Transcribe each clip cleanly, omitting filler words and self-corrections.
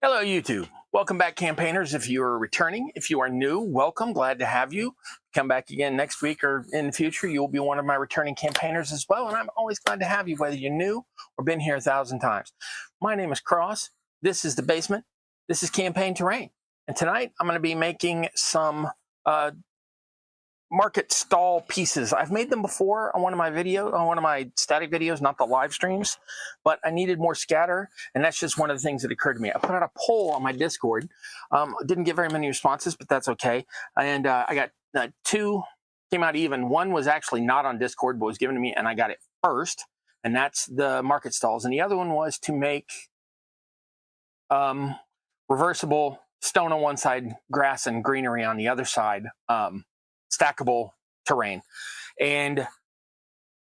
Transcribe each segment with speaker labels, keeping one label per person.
Speaker 1: Hello, YouTube. Welcome back, campaigners. If you are returning, if you are new, welcome. Glad to have you. Come back again next week or in the future. You'll be one of my returning campaigners as well. And I'm always glad to have you, whether you're new or been here 1,000 times. My name is Cross. This is The Basement. This is Campaign Terrain. And tonight I'm going to be making some market stall pieces. I've made them before on one of my static videos, not the live streams, but I needed more scatter, and that's just one of the things that occurred to me. I put out a poll on my Discord. Didn't get very many responses, but that's okay. And I got two came out even. One was actually not on Discord, but was given to me, and I got it first, and that's the market stalls. And the other one was to make reversible stone on one side, grass and greenery on the other side, stackable terrain. And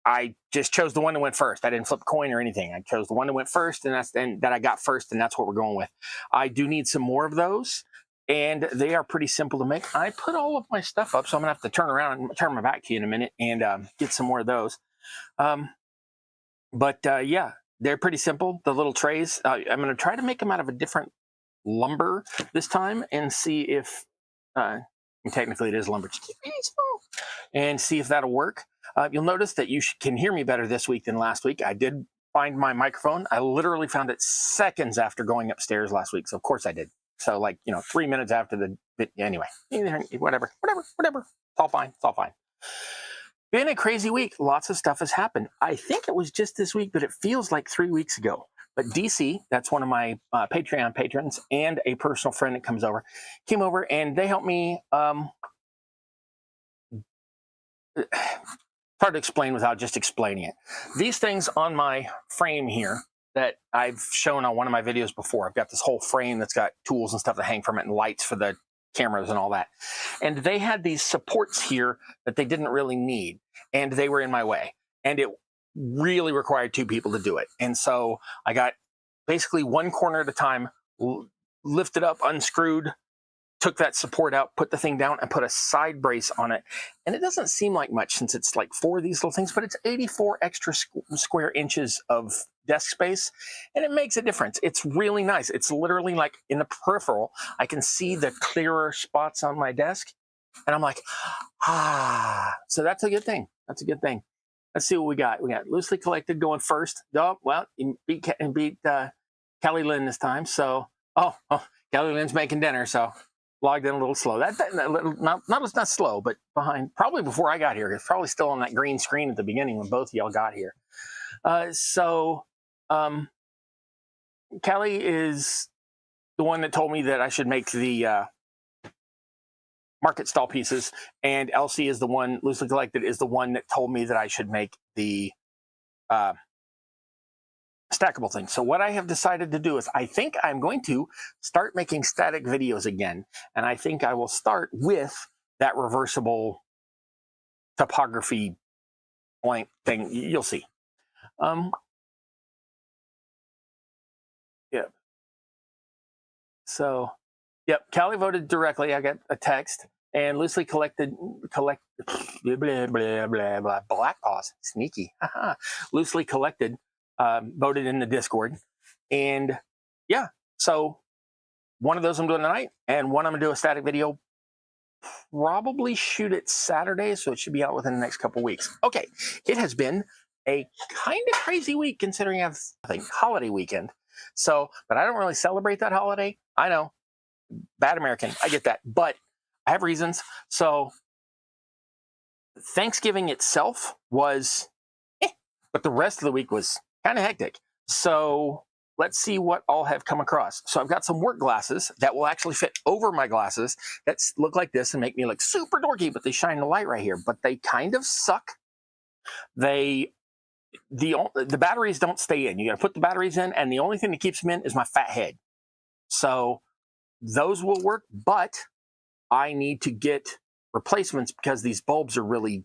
Speaker 1: I just chose the one that went first. I didn't flip a coin or anything. I chose the one that went first, and that I got first, and that's what we're going with. I do need some more of those, and they are pretty simple to make. I put all of my stuff up, so I'm gonna have to turn around and turn my back to you in a minute and get some more of those. Yeah, they're pretty simple. The little trays. I'm gonna try to make them out of a different lumber this time and see if technically it is lumber, and see if that'll work. You'll notice that you can hear me better this week than last week. I did find my microphone. I literally found it seconds after going upstairs last week, so of course I did. So 3 minutes after the anyway, whatever. It's all fine. It's all fine. Been a crazy week. Lots of stuff has happened. I think it was just this week, but it feels like 3 weeks ago. But DC, that's one of my Patreon patrons and a personal friend that came over, and they helped me. Hard to explain without just explaining it. These things on my frame here that I've shown on one of my videos before. I've got this whole frame that's got tools and stuff that hang from it and lights for the cameras and all that. And they had these supports here that they didn't really need, and they were in my way. And it really required two people to do it. And so I got basically one corner at a time, lifted up, unscrewed, took that support out, put the thing down, and put a side brace on it. And it doesn't seem like much since it's like 4 of these little things, but it's 84 extra square inches of desk space, and it makes a difference. It's really nice. It's literally like in the peripheral, I can see the clearer spots on my desk, and I'm like, so that's a good thing. That's a good thing. Let's see what we got. We got Loosely Collected going first. Oh, well, you beat Kelly Lynn this time. So, Kelly Lynn's making dinner, so logged in a little slow. That little, not slow, but behind, probably before I got here. It's probably still on that green screen at the beginning when both of y'all got here. Kelly is the one that told me that I should make the market stall pieces, and Elsie is the one, Loosely Collected is the one that told me that I should make the stackable thing. So what I have decided to do is I think I'm going to start making static videos again, and I think I will start with that reversible topography blank thing. You'll see. Yep. So, yep, Callie voted directly. I got a text. And Loosely Collected, blah, blah, blah, blah, blah, black pause, sneaky. Loosely Collected voted in the Discord. And yeah, so one of those I'm doing tonight, and one I'm going to do a static video, probably shoot it Saturday, so it should be out within the next couple weeks. Okay, it has been a kind of crazy week considering I think holiday weekend. So, but I don't really celebrate that holiday. I know, bad American, I get that, but I have reasons. So Thanksgiving itself was, but the rest of the week was kind of hectic. So let's see what all have come across. So I've got some work glasses that will actually fit over my glasses that look like this and make me look super dorky, but they shine the light right here. But they kind of suck. The batteries don't stay in. You got to put the batteries in, and the only thing that keeps them in is my fat head. So those will work, but I need to get replacements because these bulbs are really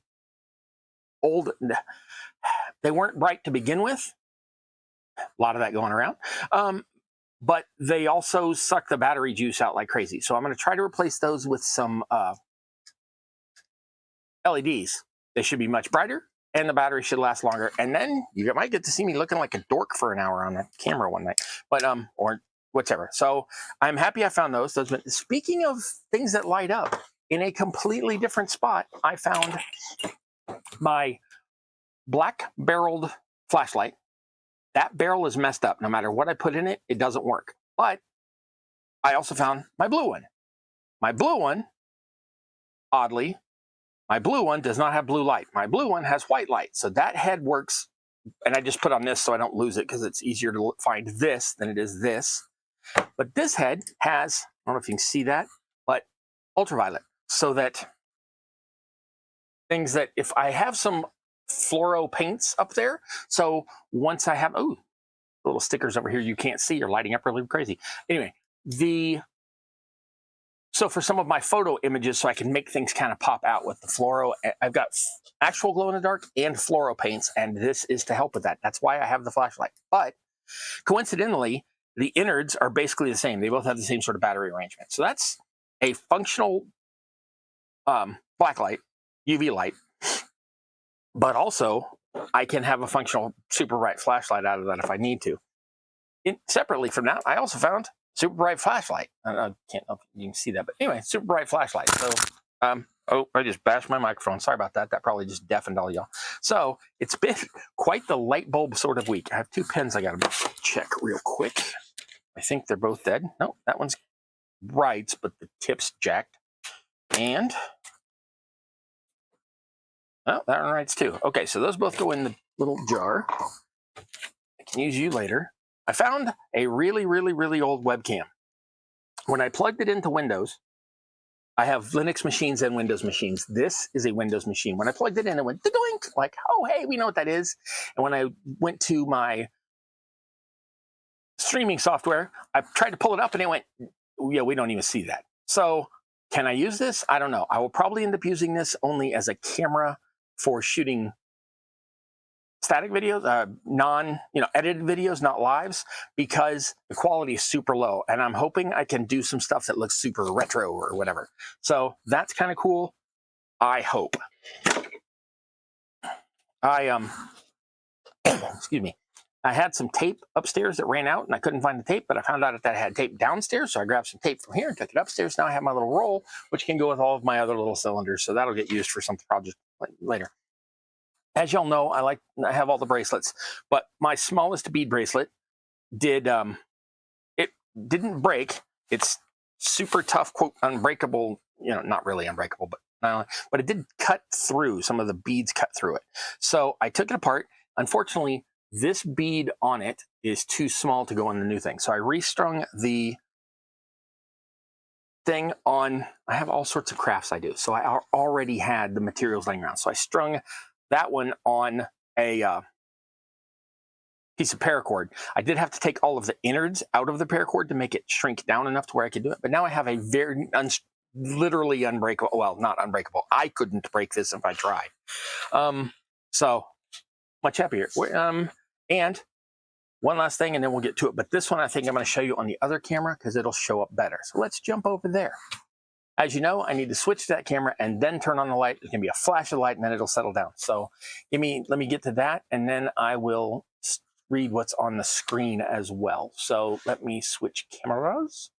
Speaker 1: old. They weren't bright to begin with. A lot of that going around. But they also suck the battery juice out like crazy. So I'm going to try to replace those with some LEDs. They should be much brighter, and the battery should last longer. And then you might get to see me looking like a dork for an hour on that camera one night. But or whichever. So I'm happy I found those. Speaking of things that light up, in a completely different spot, I found my black-barreled flashlight. That barrel is messed up. No matter what I put in it, it doesn't work. But I also found my blue one. My blue one, oddly, my blue one does not have blue light. My blue one has white light. So that head works. And I just put on this so I don't lose it because it's easier to find this than it is this. But this head has, I don't know if you can see that, but ultraviolet. So that things that if I have some fluoro paints up there, so once I have, oh, little stickers over here you can't see, are lighting up really crazy. Anyway, so for some of my photo images, so I can make things kind of pop out with the fluoro, I've got actual glow-in-the-dark and fluoro paints, and this is to help with that. That's why I have the flashlight. But coincidentally, the innards are basically the same. They both have the same sort of battery arrangement. So that's a functional blacklight, UV light, but also I can have a functional super bright flashlight out of that if I need to. Separately from that, I also found super bright flashlight. I can't know if you can see that, but anyway, super bright flashlight. So, oh, I just bashed my microphone. Sorry about that. That probably just deafened all y'all. So it's been quite the light bulb sort of week. I have two pens I got to check real quick. I think they're both dead. No, that one's bright, but the tip's jacked. And oh, that one writes too. Okay, so those both go in the little jar. I can use you later. I found a really, really, really old webcam. When I plugged it into Windows, I have Linux machines and Windows machines. This is a Windows machine. When I plugged it in, it went doink, like, oh, hey, we know what that is. And when I went to my streaming software, I tried to pull it up and it went, yeah, we don't even see that. So can I use this? I don't know. I will probably end up using this only as a camera for shooting static videos, edited videos, not lives, because the quality is super low. And I'm hoping I can do some stuff that looks super retro or whatever. So that's kind of cool. I hope. Excuse me. I had some tape upstairs that ran out and I couldn't find the tape, but I found out that I had tape downstairs. So I grabbed some tape from here and took it upstairs. Now I have my little roll, which can go with all of my other little cylinders. So that'll get used for some project later. As y'all know, I have all the bracelets, but my smallest bead bracelet didn't break. It's super tough, quote, unbreakable, not really unbreakable, but it did cut through. Some of the beads cut through it. So I took it apart. Unfortunately, this bead on it is too small to go on the new thing. So I restrung the thing on, I have all sorts of crafts I do. So I already had the materials laying around. So I strung that one on a piece of paracord. I did have to take all of the innards out of the paracord to make it shrink down enough to where I could do it. But now I have a very literally unbreakable, well, not unbreakable. I couldn't break this if I tried. So much happier. And one last thing, and then we'll get to it. But this one I think I'm going to show you on the other camera because it'll show up better. So let's jump over there. As you know, I need to switch to that camera and then turn on the light. There's going to be a flash of light and then it'll settle down. So let me get to that and then I will read what's on the screen as well. So let me switch cameras.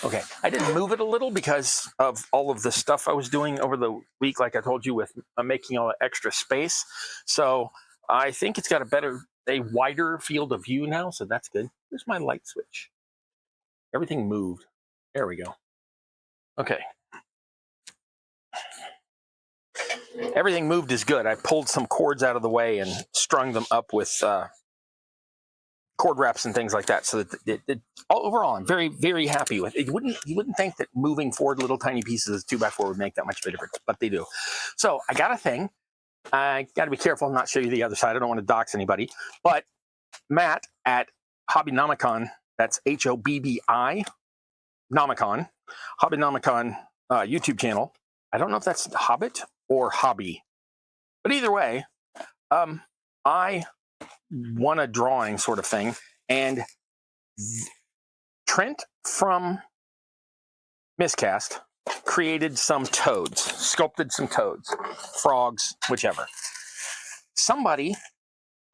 Speaker 1: Okay, I did move it a little because of all of the stuff I was doing over the week, like I told you, with making all the extra space. So I think it's got a wider field of view now, so that's good. Here's my light switch. Everything moved. There we go. Okay. Everything moved is good. I pulled some cords out of the way and strung them up with cord wraps and things like that. So that overall, I'm very, very happy with it. You wouldn't think that moving forward little tiny pieces of 2x4 would make that much of a difference, but they do. So I got a thing. I got to be careful and not show you the other side. I don't want to dox anybody. But Matt at Hobbynomicon, that's Hobbi Nomicon, Hobbynomicon YouTube channel. I don't know if that's Hobbit or Hobby, but either way, I won a drawing sort of thing, and Trent from Miscast created some toads, sculpted some toads, frogs, whichever. Somebody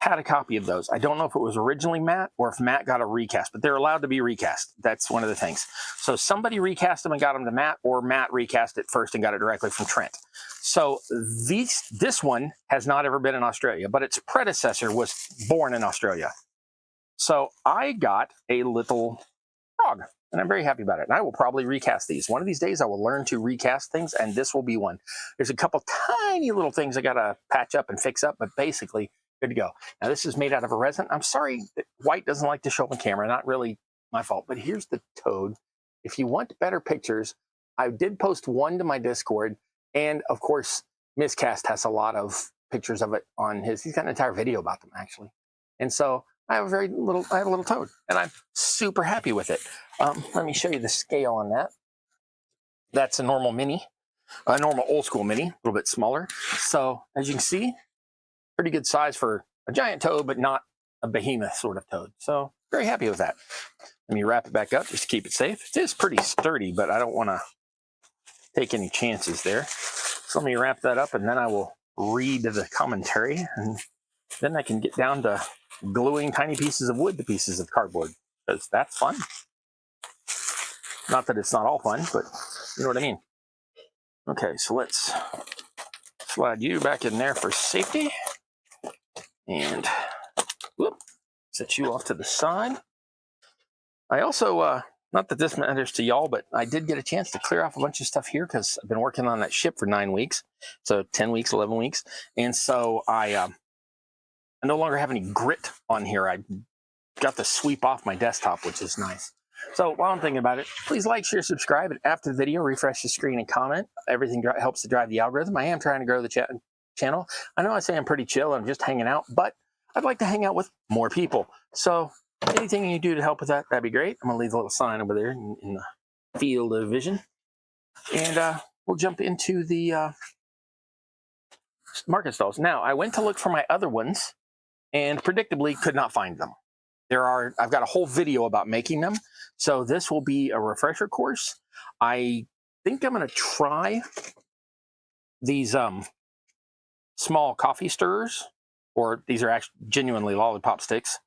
Speaker 1: had a copy of those. I don't know if it was originally Matt or if Matt got a recast, but they're allowed to be recast. That's one of the things. So somebody recast them and got them to Matt, or Matt recast it first and got it directly from Trent. So this one has not ever been in Australia, but its predecessor was born in Australia. So I got a little frog, and I'm very happy about it. And I will probably recast these. One of these days I will learn to recast things, and this will be one. There's a couple tiny little things I got to patch up and fix up, but basically good to go. Now, this is made out of a resin. I'm sorry that white doesn't like to show up on camera. Not really my fault, but here's the toad. If you want better pictures, I did post one to my Discord, and of course, Miscast has a lot of pictures of it on his. He's got an entire video about them, actually. And so I have a little toad, and I'm super happy with it. Let me show you the scale on that. That's a normal mini, a normal old school mini, a little bit smaller. So as you can see, pretty good size for a giant toad, but not a behemoth sort of toad. So very happy with that. Let me wrap it back up just to keep it safe. It is pretty sturdy, but I don't want to take any chances there. So let me wrap that up, and then I will read the commentary, and then I can get down to gluing tiny pieces of wood to pieces of cardboard, because that's fun. Not that it's not all fun, but you know what I mean. Okay, so let's slide you back in there for safety. And whoop, set you off to the side. I also, not that this matters to y'all, but I did get a chance to clear off a bunch of stuff here because I've been working on that ship for 9 weeks. So 10 weeks, 11 weeks. And so I no longer have any grit on here. I got the sweep off my desktop, which is nice. So while I'm thinking about it, please like, share, subscribe, and after the video, refresh the screen and comment. Everything helps to drive the algorithm. I am trying to grow the channel. I know I say I'm pretty chill, I'm just hanging out, but I'd like to hang out with more people. So anything you do to help with that, that'd be great. I'm gonna leave a little sign over there in the field of vision. And we'll jump into the market stalls. Now, I went to look for my other ones and predictably could not find them. I've got a whole video about making them. So this will be a refresher course. I think I'm gonna try these small coffee stirrers, or these are actually genuinely lollipop sticks,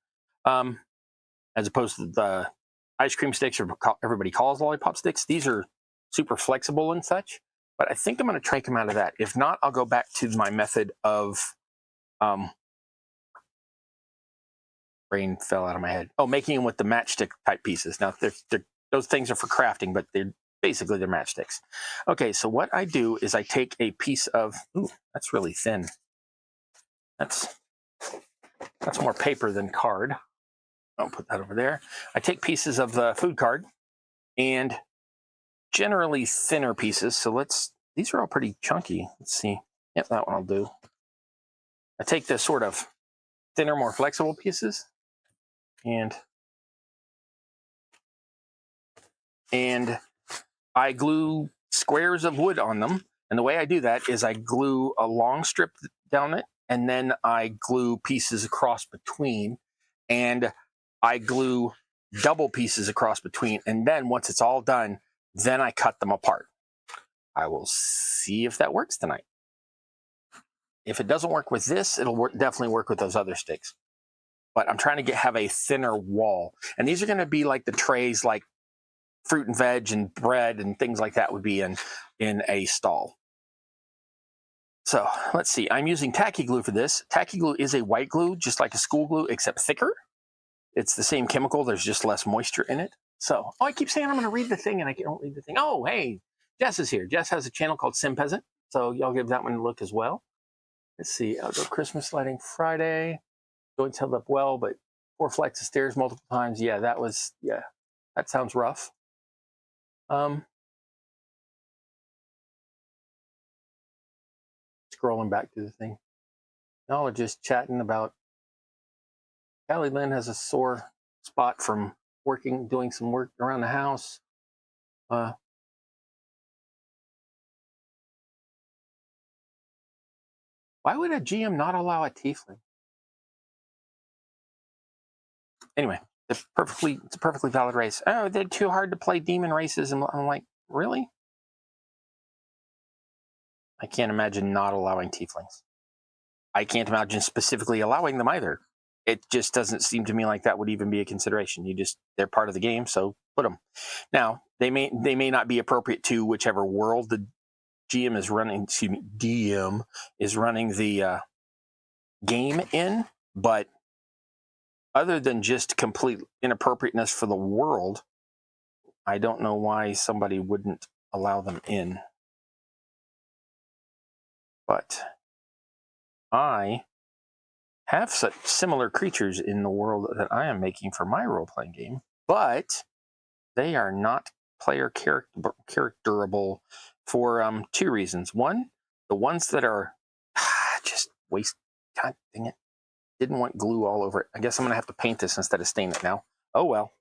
Speaker 1: as opposed to the ice cream sticks or everybody calls lollipop sticks. These are super flexible and such, but I think I'm going to try them out of that. If not, I'll go back to my method of brain fell out of my head. Oh, making them with the matchstick type pieces. Now, those things are for crafting, but they're matchsticks. Okay, so what I do is I take a piece of, ooh, that's really thin. That's more paper than card. I'll put that over there. I take pieces of the food card, and generally thinner pieces. So these are all pretty chunky. Let's see. Yep, that one I'll do. I take the sort of thinner, more flexible pieces, and I glue squares of wood on them. And the way I do that is I glue a long strip down it, and then I glue pieces across between, and I glue double pieces across between. And then once it's all done, then I cut them apart. I will see if that works tonight. If it doesn't work with this, it'll definitely work with those other sticks. But I'm trying to have a thinner wall. And these are going to be like the trays, like fruit and veg and bread and things like that would be in a stall. So let's see. I'm using tacky glue for this. Tacky glue is a white glue, just like a school glue, except thicker. It's the same chemical. There's just less moisture in it. So, I keep saying I'm going to read the thing, and I don't read the thing. Oh, hey, Jess is here. Jess has a channel called Sim Peasant. So y'all give that one a look as well. Let's see. Outdoor Christmas lighting Friday. Joints held up well, but 4 flights of stairs multiple times. Yeah, that sounds rough. Scrolling back to the thing. Y'all are just chatting about Callie Lynn has a sore spot from doing some work around the house. Why would a GM not allow a tiefling? Anyway, it's a perfectly valid race. Oh, they're too hard to play demon races. And I'm like, really? I can't imagine not allowing tieflings. I can't imagine specifically allowing them either. It just doesn't seem to me like that would even be a consideration. They're part of the game, so put them. Now, they may not be appropriate to whichever world the DM is running the game in, but other than just complete inappropriateness for the world, I don't know why somebody wouldn't allow them in. But I have such similar creatures in the world that I am making for my role-playing game, but they are not player characterable for 2 reasons. One, the ones that are just waste. God dang it! Didn't want glue all over it. I guess I'm gonna have to paint this instead of stain it now. Oh well,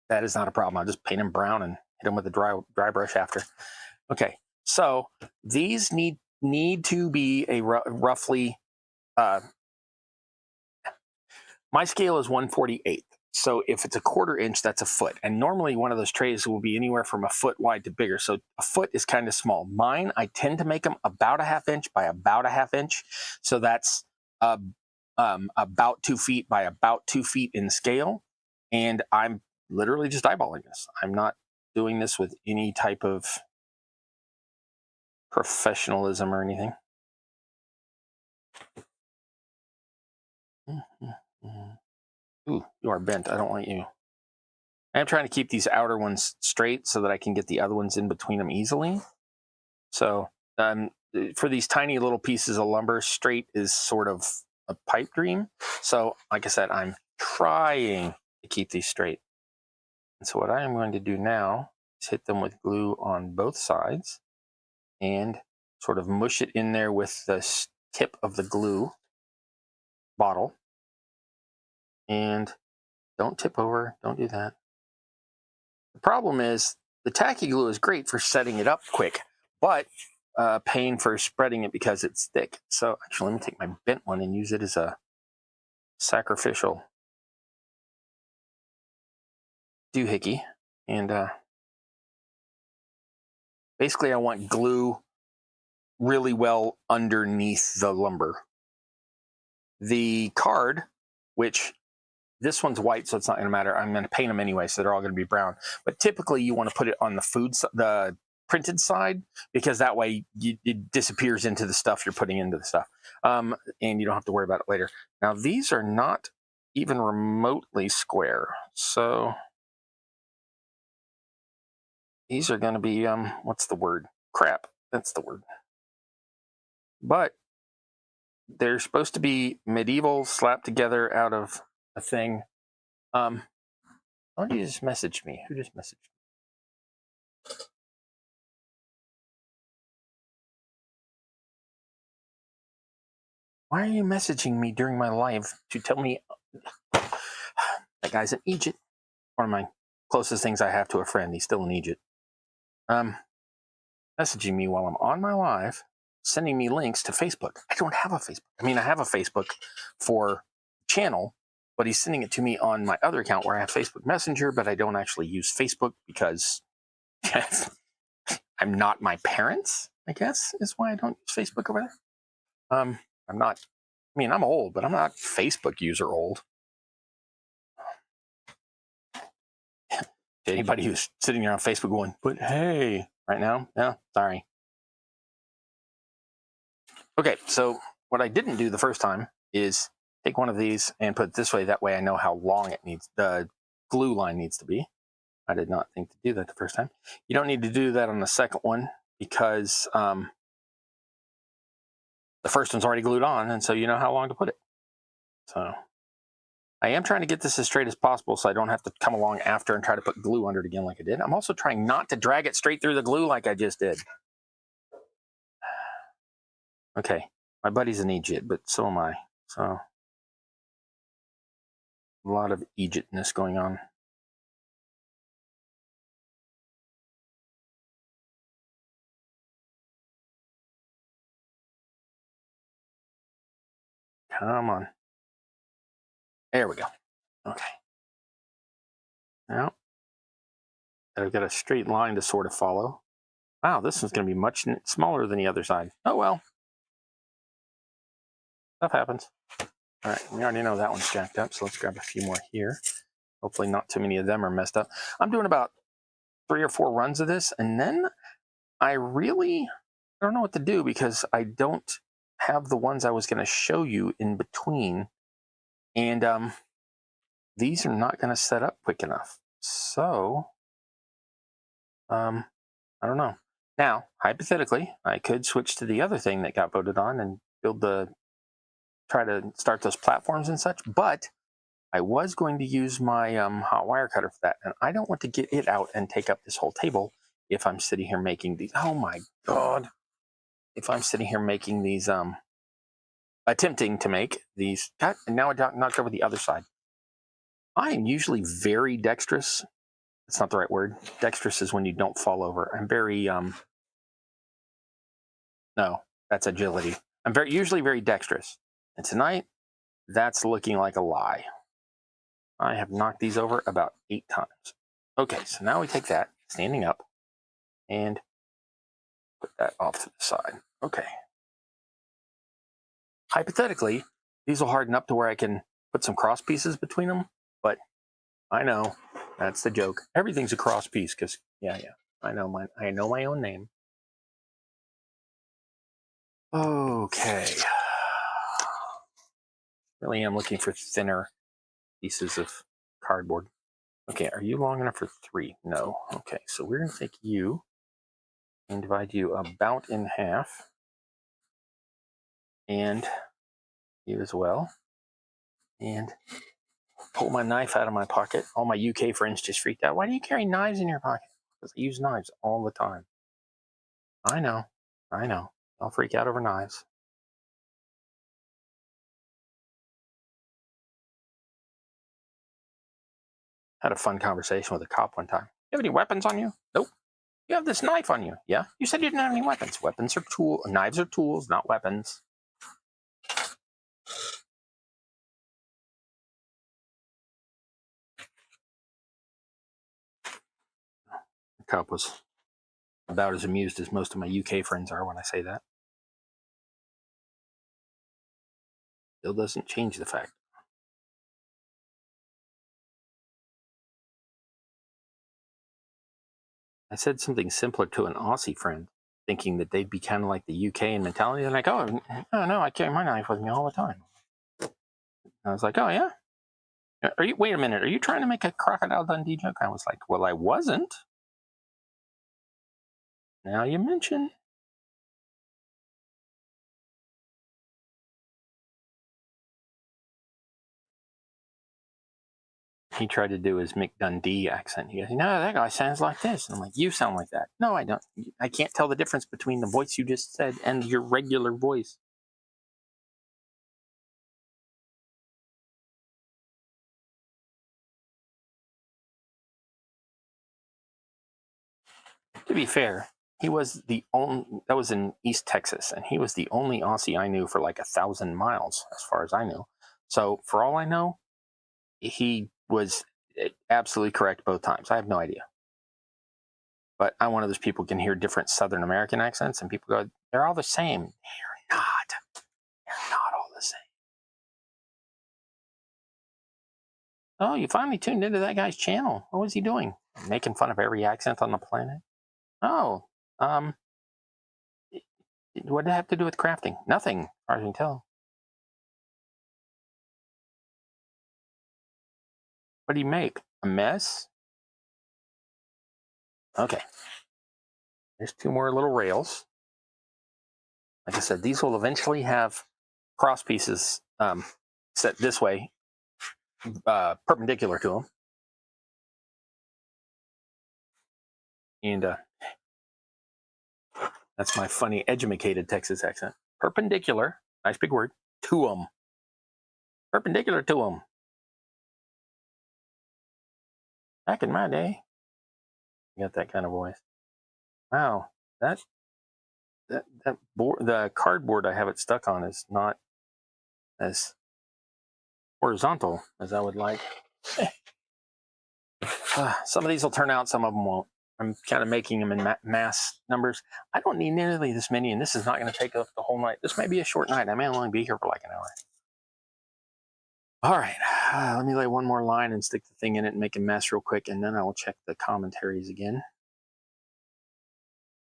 Speaker 1: that is not a problem. I'll just paint them brown and hit them with a dry brush after. Okay, so these need to be a roughly. My scale is 1/48. So if it's a 1/4 inch, that's a foot. And normally one of those trays will be anywhere from a foot wide to bigger. So a foot is kind of small. Mine, I tend to make them about a 1/2 inch by about a 1/2 inch. So that's about 2 feet by about 2 feet in scale. And I'm literally just eyeballing this. I'm not doing this with any type of professionalism or anything. Ooh, you are bent. I don't want you. I'm trying to keep these outer ones straight so that I can get the other ones in between them easily. So for these tiny little pieces of lumber, straight is sort of a pipe dream. So like I said, I'm trying to keep these straight. And so what I am going to do now is hit them with glue on both sides and sort of mush it in there with the tip of the glue bottle. And don't tip over, don't do that. The problem is the tacky glue is great for setting it up quick, but pain for spreading it because it's thick. So actually, let me take my bent one and use it as a sacrificial doohickey. And basically, I want glue really well underneath the lumber. The card, which this one's white, so it's not going to matter. I'm going to paint them anyway, so they're all going to be brown. But typically, you want to put it on the printed side, because that way it disappears into the stuff you're putting into the stuff, and you don't have to worry about it later. Now, these are not even remotely square, so these are going to be what's the word? Crap. That's the word. But they're supposed to be medieval, slapped together out of a thing. Why don't you just message me? Who just messaged me? Why are you messaging me during my live to tell me that guy's in Egypt? One of my closest things I have to a friend. He's still in Egypt. Messaging me while I'm on my live, sending me links to Facebook. I don't have a Facebook. I mean, I have a Facebook for channel, but he's sending it to me on my other account where I have Facebook Messenger, but I don't actually use Facebook because I'm not my parents, I guess, is why I don't use Facebook over there. I'm not, I mean, I'm old, but I'm not Facebook user old. To anybody who's sitting there on Facebook going, but hey, right now, no, sorry. Okay, so what I didn't do the first time is take one of these and put it this way. That way I know how long the glue line needs to be. I did not think to do that the first time. You don't need to do that on the second one because the first one's already glued on, and so you know how long to put it. So I am trying to get this as straight as possible so I don't have to come along after and try to put glue under it again like I did. I'm also trying not to drag it straight through the glue like I just did. Okay, my buddy's in Egypt, but so am I. So a lot of Egyptness going on. Come on. There we go. Okay. Now, I've got a straight line to sort of follow. Wow, this one's going to be much smaller than the other side. Oh, well. Stuff happens. All right, we already know that one's jacked up, so let's grab a few more here. Hopefully not too many of them are messed up. I'm doing about 3 or 4 runs of this, and then I don't know what to do because I don't have the ones I was going to show you in between, and these are not going to set up quick enough. So, I don't know. Now, hypothetically, I could switch to the other thing that got voted on and try to start those platforms and such, but I was going to use my hot wire cutter for that, and I don't want to get it out and take up this whole table if I'm sitting here making these. Oh my God. If I'm sitting here making these, attempting to make these, God, and now I knocked over the other side. I am usually very dexterous. That's not the right word. Dexterous is when you don't fall over. I'm very, no, that's agility. I'm usually very dexterous. And tonight, that's looking like a lie. I have knocked these over about 8 times. Okay, so now we take that, standing up, and put that off to the side. Okay. Hypothetically, these will harden up to where I can put some cross pieces between them, but I know that's the joke. Everything's a cross piece because, yeah, I know my own name. Okay. Really am looking for thinner pieces of cardboard. Okay, are you long enough for 3? No. Okay, so we're going to take you and divide you about in half. And you as well. And pull my knife out of my pocket. All my UK friends just freaked out. Why do you carry knives in your pocket? Because I use knives all the time. I know. I'll freak out over knives. Had a fun conversation with a cop one time. You have any weapons on you? Nope. You have this knife on you. Yeah? You said you didn't have any weapons. Weapons are tools. Knives are tools, not weapons. The cop was about as amused as most of my UK friends are when I say that. Still doesn't change the fact. I said something simpler to an Aussie friend, thinking that they'd be kind of like the UK in mentality. They're like, oh, no, I carry my knife with me all the time. I was like, oh, yeah? Wait a minute, are you trying to make a Crocodile Dundee joke? I was like, well, I wasn't. Now you mention. He tried to do his Mick Dundee accent. He goes, no, that guy sounds like this. And I'm like, you sound like that. No, I don't. I can't tell the difference between the voice you just said and your regular voice. To be fair, he was the only, that was in East Texas, and he was the only Aussie I knew for like 1,000 miles, as far as I knew. So for all I know, he was absolutely correct both times. I have no idea. But I'm one of those people who can hear different Southern American accents, and people go, they're all the same. They're not. They're not all the same. Oh, you finally tuned into that guy's channel. What was he doing? Making fun of every accent on the planet? Oh, what did it have to do with crafting? Nothing, as far as I can tell. What do you make? A mess? Okay. There's 2 more little rails. Like I said, these will eventually have cross pieces set this way, perpendicular to them. And that's my funny, educated Texas accent. Perpendicular, nice big word, to them. Perpendicular to them. Back in my day, you got that kind of voice. Wow, that board, the cardboard I have it stuck on is not as horizontal as I would like. Some of these will turn out, some of them won't. I'm kind of making them in mass numbers. I don't need nearly this many, and this is not going to take up the whole night. This may be a short night. I may only be here for like an hour. All right, let me lay one more line and stick the thing in it and make a mess real quick, and then I will check the commentaries again.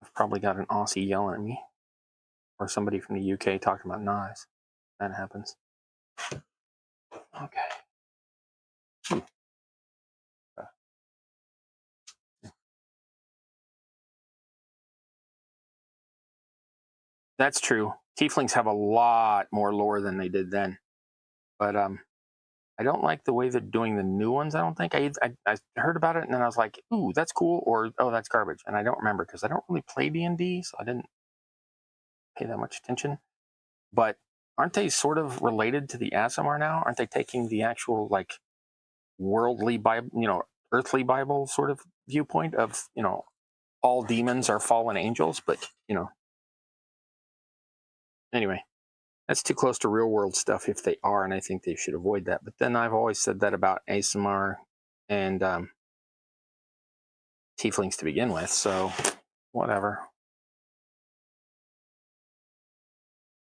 Speaker 1: I've probably got an Aussie yelling at me, or somebody from the UK talking about knives. That happens. Okay. That's true. Tieflings have a lot more lore than they did then. But I don't like the way they're doing the new ones, I don't think. I heard about it, and then I was like, ooh, that's cool, or, oh, that's garbage. And I don't remember, because I don't really play D&D, so I didn't pay that much attention. But aren't they sort of related to the ASMR now? Aren't they taking the actual, like, worldly Bible, earthly Bible sort of viewpoint of, all demons are fallen angels, but, anyway, that's too close to real world stuff if they are, and I think they should avoid that. But then I've always said that about ASMR and tieflings to begin with, so whatever.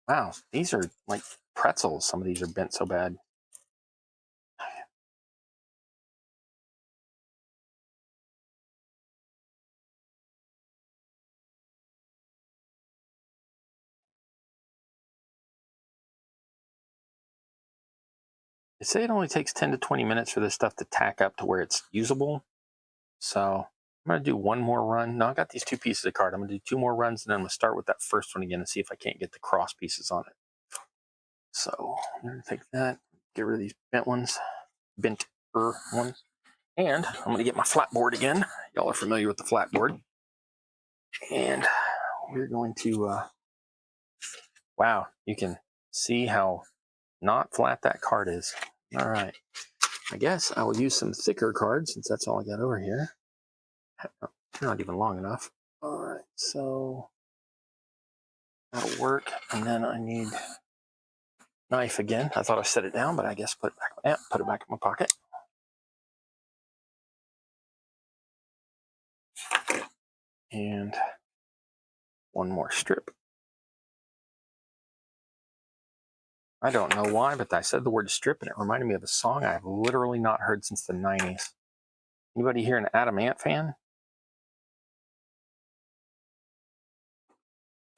Speaker 1: Wow, these are like pretzels. Some of these are bent so bad. They say it only takes 10 to 20 minutes for this stuff to tack up to where it's usable. So I'm going to do one more run. No, I got these two pieces of card. I'm going to do two more runs, and then I'm going to start with that first one again and see if I can't get the cross pieces on it. So I'm going to take that, get rid of these bent ones, ones. And I'm going to get my flat board again. Y'all are familiar with the flat board. And we're going to, wow, you can see how not flat that card is. All right. I guess I will use some thicker cards since that's all I got over here. Not even long enough. All right, so that'll work. And then I need knife again. I thought I set it down, but I guess put it back in my pocket. And one more strip. I don't know why, but I said the word strip, and it reminded me of a song I've literally not heard since the 90s. Anybody here an Adam Ant fan?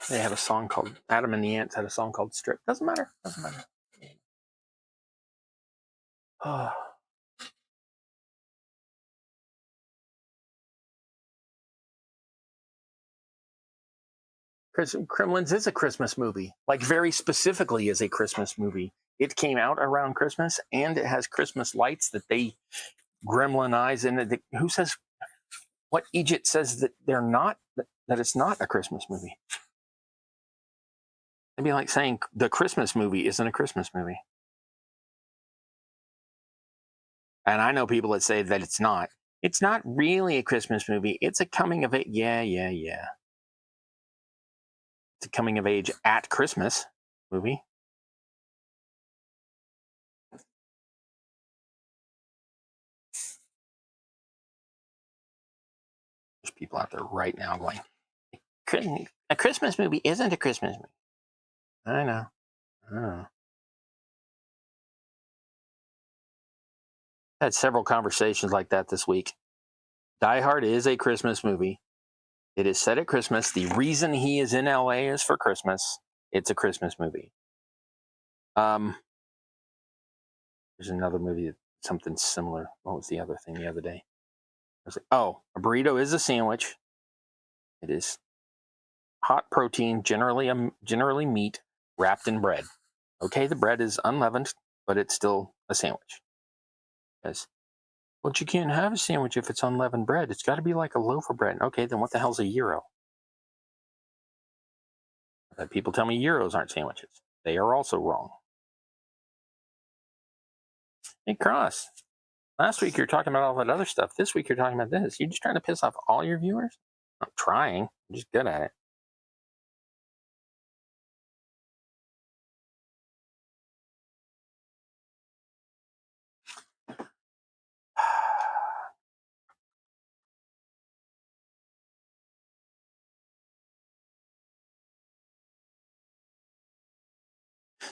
Speaker 1: They have a song called, Adam and the Ants had a song called Strip. Doesn't matter. Oh. Kremlins is a Christmas movie, like very specifically is a Christmas movie. It came out around Christmas, and it has Christmas lights that they gremlinize in it. Who says, what Egypt says that they're not, that it's not a Christmas movie? It'd be like saying the Christmas movie isn't a Christmas movie. And I know people that say that it's not. It's not really a Christmas movie. It's a coming of age. Yeah. It's a coming of age at Christmas movie. There's people out there right now going, a Christmas movie isn't a Christmas movie. I know. I had several conversations like that this week. Die Hard is a Christmas movie. It is set at Christmas. The reason he is in LA is for Christmas. It's a Christmas movie. There's another movie, something similar. What was the other thing the other day? I was like, oh, a burrito is a sandwich. It is hot protein, generally meat, wrapped in bread. Okay, the bread is unleavened, but it's still a sandwich. Yes. But you can't have a sandwich if it's unleavened bread. It's got to be like a loaf of bread. Okay, then what the hell's a gyro? I've had people tell me gyros aren't sandwiches. They are also wrong. Hey, Cross. Last week you were talking about all that other stuff. This week you're talking about this. You're just trying to piss off all your viewers? I'm trying. I'm just good at it.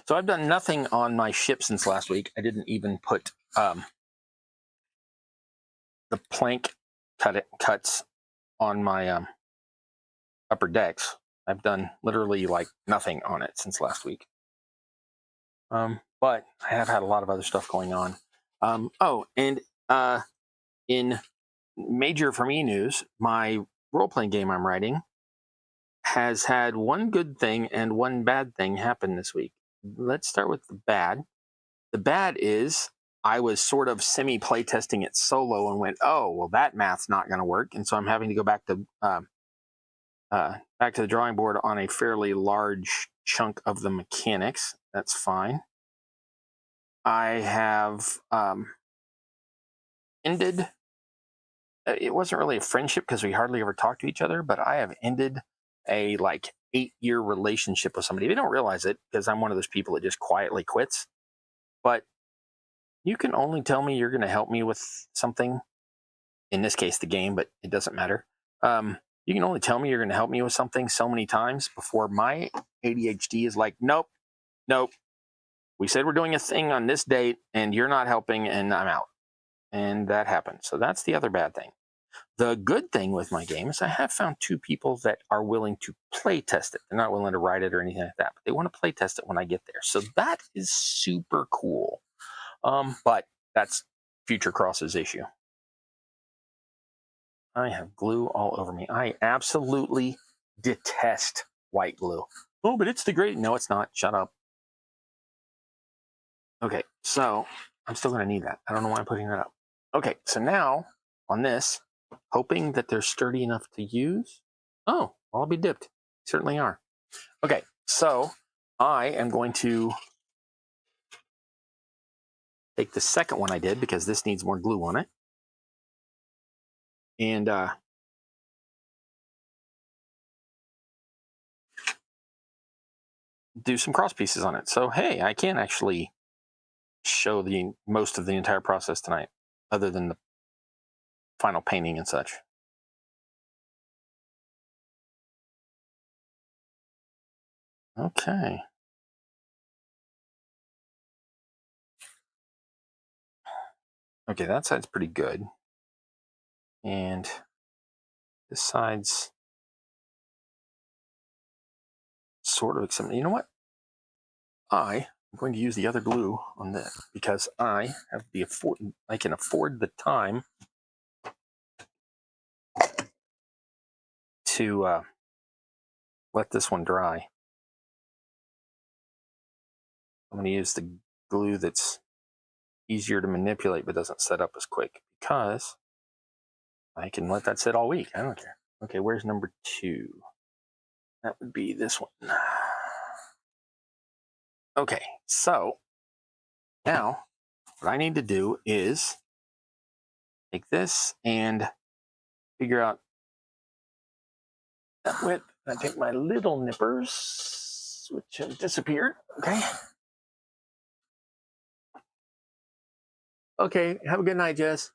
Speaker 1: So I've done nothing on my ship since last week. I didn't even put the plank cuts on my upper decks. I've done literally like nothing on it since last week. But I have had a lot of other stuff going on. Oh, and in major for me news, my role-playing game I'm writing has had one good thing and one bad thing happen this week. Let's start with the bad. The bad is I was sort of semi-playtesting it solo and went, oh, well, that math's not going to work. And so I'm having to go back to the drawing board on a fairly large chunk of the mechanics. That's fine. I have ended, it wasn't really a friendship because we hardly ever talked to each other, but I have ended a like 8-year relationship with somebody. They don't realize it because I'm one of those people that just quietly quits. But you can only tell me you're going to help me with something, in this case the game, but it doesn't matter. You can only tell me you're going to help me with something so many times before my ADHD is like, nope, we said we're doing a thing on this date and you're not helping and I'm out. And that happened. So that's the other bad thing. The good thing with my game is I have found 2 people that are willing to play test it. They're not willing to write it or anything like that, but they want to play test it when I get there. So that is super cool. But that's Future Cross's issue. I have glue all over me. I absolutely detest white glue. Oh, but it's the great. No, it's not. Shut up. Okay, so I'm still going to need that. I don't know why I'm putting that up. Okay, so now on this, hoping that they're sturdy enough to use. Oh, I'll be dipped. Certainly are. Okay, so I am going to take the second one I did because this needs more glue on it. And do some cross pieces on it. So, hey, I can actually show the most of the entire process tonight, other than the final painting and such. Okay. Okay, that side's pretty good. And this side's sort of acceptable. You know what? I am going to use the other glue on this because I have I can afford the time to let this one dry. I'm going to use the glue that's easier to manipulate but doesn't set up as quick because I can let that sit all week. I don't care. Okay, where's number 2? That would be this one. Okay, so now what I need to do is take this and figure out that width. I take my little nippers, which have disappeared. Okay. Okay, have a good night, Jess.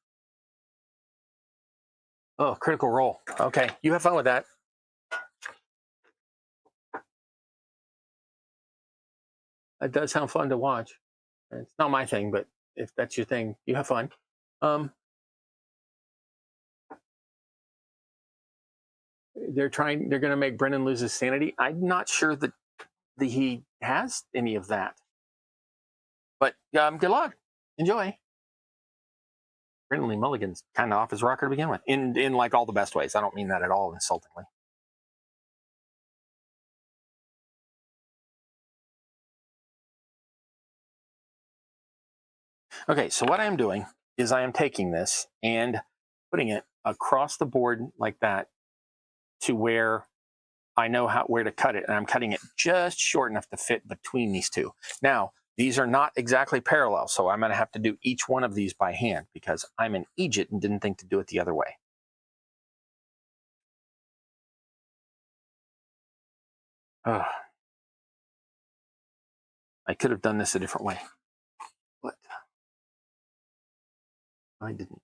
Speaker 1: Oh, Critical Role. Okay, you have fun with that. That does sound fun to watch. It's not my thing, but if that's your thing, you have fun. They're going to make Brennan lose his sanity. I'm not sure that he has any of that. But good luck. Enjoy. Brennan Lee Mulligan's kind of off his rocker to begin with, in like all the best ways. I don't mean that at all insultingly. Okay, so what I am doing is I am taking this and putting it across the board like that to where I know where to cut it, and I'm cutting it just short enough to fit between these two. Now, these are not exactly parallel, so I'm going to have to do each one of these by hand because I'm an idiot and didn't think to do it the other way. I could have done this a different way, but I didn't.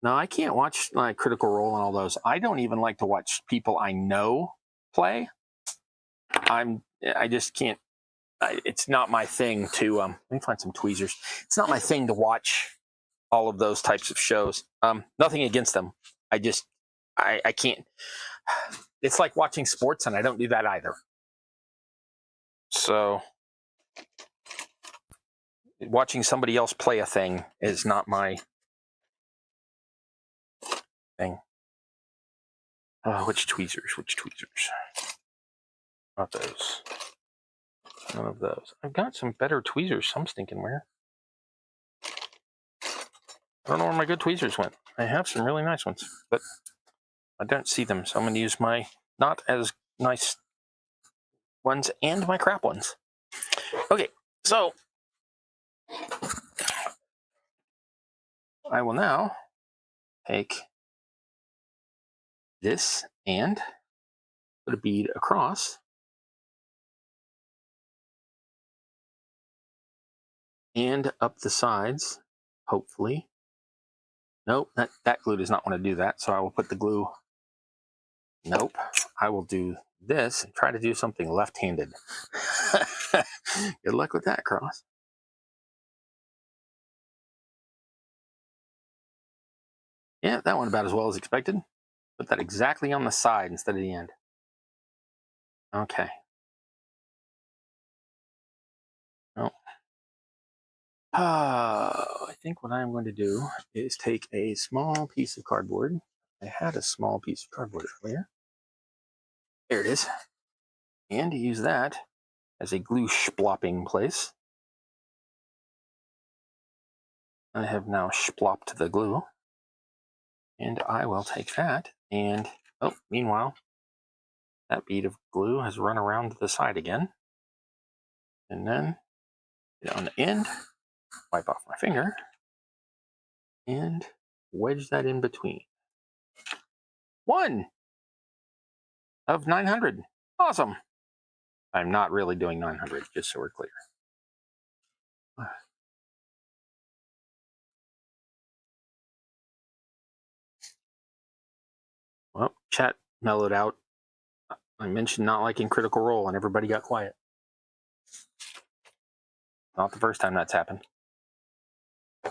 Speaker 1: No, I can't watch like Critical Role and all those. I don't even like to watch people I know play. I just can't. It's not my thing to. Let me find some tweezers. It's not my thing to watch all of those types of shows. Nothing against them. I can't. It's like watching sports, and I don't do that either. So watching somebody else play a thing is not my thing. Which tweezers? Which tweezers? Not those. None of those. I've got some better tweezers. Some stinking where. I don't know where my good tweezers went. I have some really nice ones, but I don't see them. So I'm going to use my not as nice ones and my crap ones. Okay, so I will now take this and put a bead across and up the sides, hopefully. Nope, that glue does not want to do that, so I will put the glue. Nope, I will do this and try to do something left-handed. Good luck with that, Cross. Yeah, that went about as well as expected. Put that exactly on the side instead of the end. Okay. Oh. I think what I'm going to do is take a small piece of cardboard. I had a small piece of cardboard earlier. There it is. And use that as a glue splopping place. I have now splopped the glue. And I will take that and, oh, meanwhile, that bead of glue has run around to the side again. And then get on the end, wipe off my finger, and wedge that in between. 1 of 900. Awesome. I'm not really doing 900, just so we're clear. Well, chat mellowed out. I mentioned not liking Critical Role, and everybody got quiet. Not the first time that's happened. I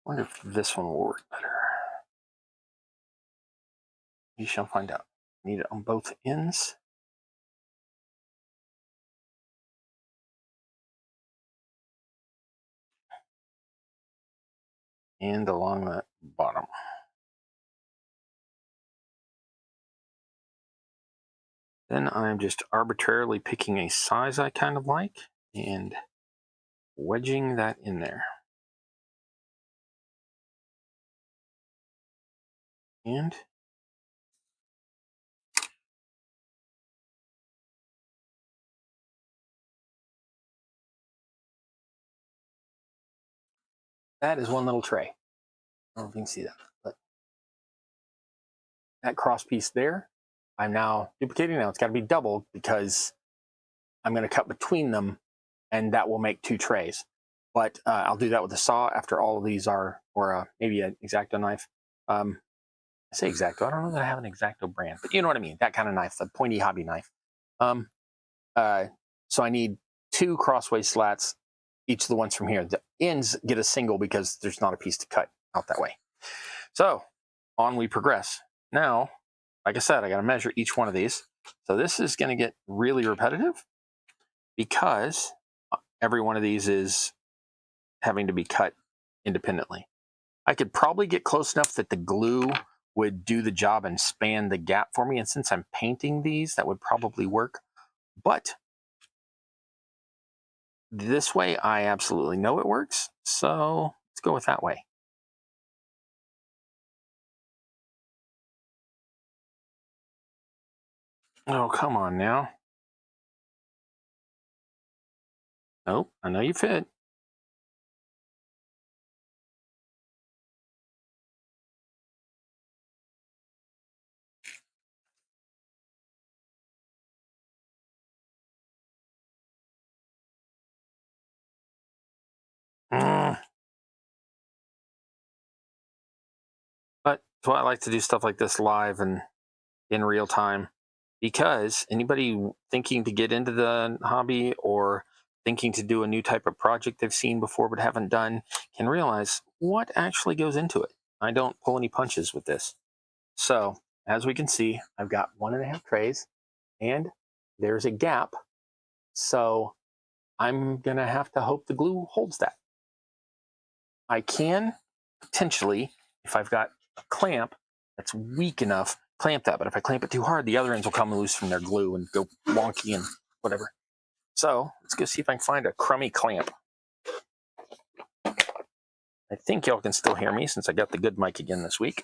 Speaker 1: wonder if this one will work better. We shall find out. Need it on both ends. And along the bottom. Then I'm just arbitrarily picking a size I kind of like and wedging that in there. And that is one little tray. I don't know if you can see that, but that cross piece there, I'm now duplicating. Now it's got to be doubled because I'm going to cut between them, and that will make 2 trays. But I'll do that with a saw after all of these are, or maybe an X-Acto knife. I say X-Acto. I don't know that I have an X-Acto brand, but you know what I mean. That kind of knife, the pointy hobby knife. So I need 2 crossway slats, each of the ones from here. The ends get a single because there's not a piece to cut out that way. So on we progress. Now, like I said, I got to measure each one of these. So this is going to get really repetitive because every one of these is having to be cut independently. I could probably get close enough that the glue would do the job and span the gap for me. And since I'm painting these, that would probably work. But this way, I absolutely know it works. So let's go with that way. Oh, come on now. Nope, I know you fit. That's why I like to do stuff like this live and in real time, because anybody thinking to get into the hobby or thinking to do a new type of project they've seen before but haven't done can realize what actually goes into it. I don't pull any punches with this. So as we can see, I've got 1.5 trays and there's a gap. So I'm going to have to hope the glue holds that. I can potentially, if I've got a clamp that's weak enough, clamp that. But if I clamp it too hard, the other ends will come loose from their glue and go wonky and whatever. So let's go see if I can find a crummy clamp. I think y'all can still hear me since I got the good mic again this week.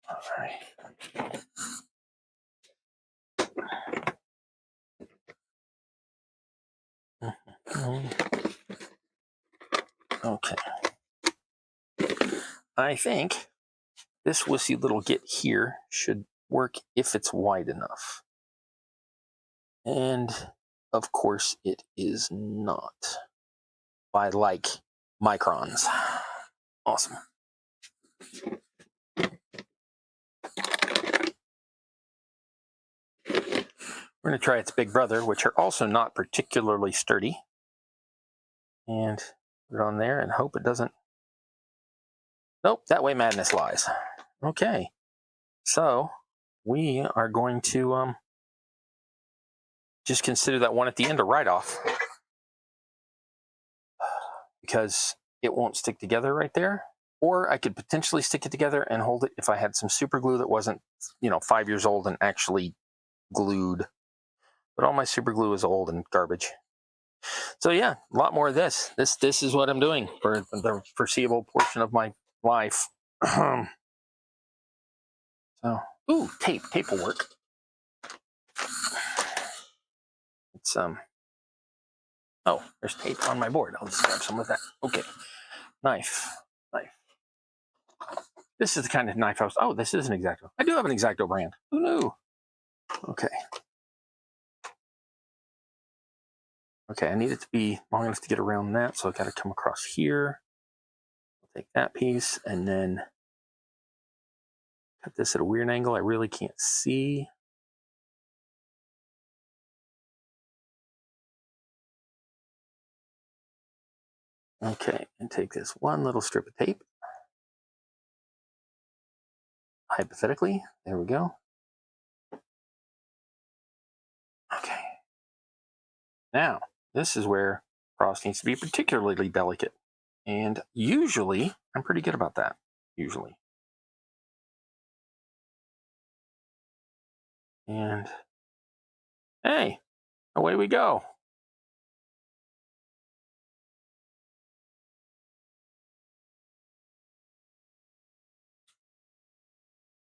Speaker 1: All right. Okay. I think this wussy little get here should work if it's wide enough. And of course it is not. By like microns. Awesome. We're going to try its big brother, which are also not particularly sturdy. And put it on there and hope it doesn't. Nope, that way madness lies. Okay, so we are going to just consider that one at the end a write-off, because it won't stick together right there. Or I could potentially stick it together and hold it if I had some super glue that wasn't, 5 years old and actually glued. But all my super glue is old and garbage. So yeah, a lot more of this. This is what I'm doing for the foreseeable portion of my life. So, ooh, tape will work. It's oh, there's tape on my board. I'll just grab some of that. Okay, knife. This is the kind of knife I was. Oh, this is an X-Acto. I do have an X-Acto brand. Who knew? Okay. Okay, I need it to be long enough to get around that, so I got to come across here. I'll take that piece and then cut this at a weird angle. I really can't see. Okay, and take this one little strip of tape. Hypothetically, there we go. Okay. Now, this is where frost needs to be particularly delicate. And usually, I'm pretty good about that. Usually. And, hey, away we go.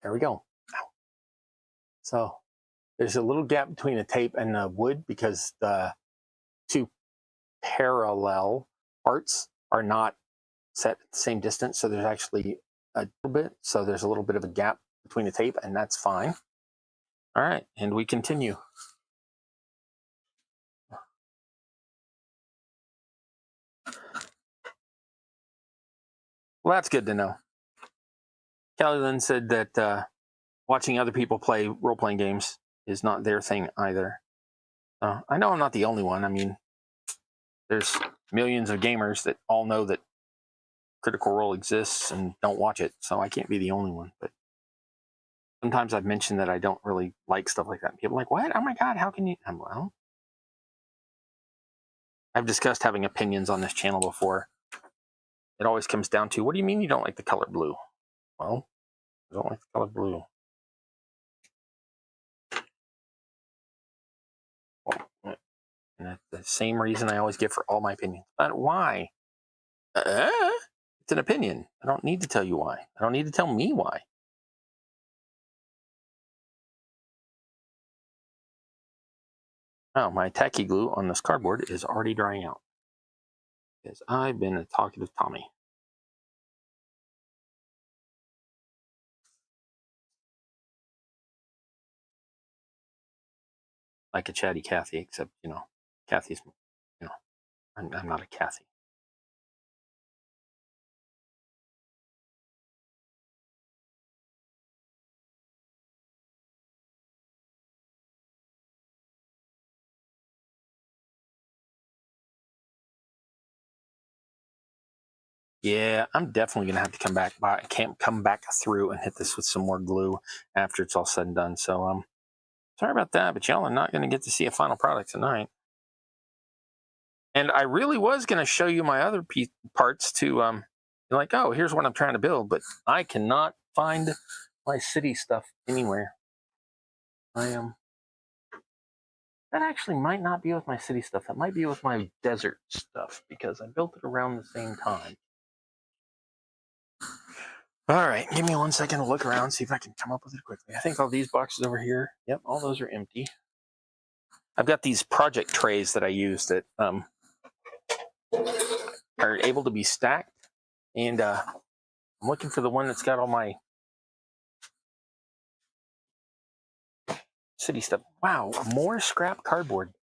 Speaker 1: There we go. So, there's a little gap between the tape and the wood because the two parallel parts are not set at the same distance. So there's actually a little bit. So there's a little bit of a gap between the tape, and that's fine. All right, and we continue. Well, that's good to know. Kelly Lynn said that watching other people play role-playing games is not their thing either. I know I'm not the only one. I mean, there's millions of gamers that all know that Critical Role exists and don't watch it, so I can't be the only one. But sometimes I've mentioned that I don't really like stuff like that. And people are like, what? Oh my God, how can you? Well, I've discussed having opinions on this channel before. It always comes down to, what do you mean you don't like the color blue? Well, I don't like the color blue. Well, and that's the same reason I always give for all my opinions. But why? It's an opinion. I don't need to tell you why. I don't need to tell me why. Oh, my tacky glue on this cardboard is already drying out because I've been a talkative Tommy. Like a chatty Kathy, except, Kathy's, I'm not a Kathy. Yeah, I'm definitely gonna have to come back by. I can't come back through and hit this with some more glue after it's all said and done. So sorry about that, but y'all are not gonna get to see a final product tonight. And I really was gonna show you my other parts to like, oh, here's what I'm trying to build, but I cannot find my city stuff anywhere. I am. That actually might not be with my city stuff. That might be with my desert stuff because I built it around the same time. All right, give me 1 second to look around, see if I can come up with it quickly. I think all these boxes over here, yep, all those are empty. I've got these project trays that I use that are able to be stacked, and I'm looking for the one that's got all my city stuff. Wow, more scrap cardboard.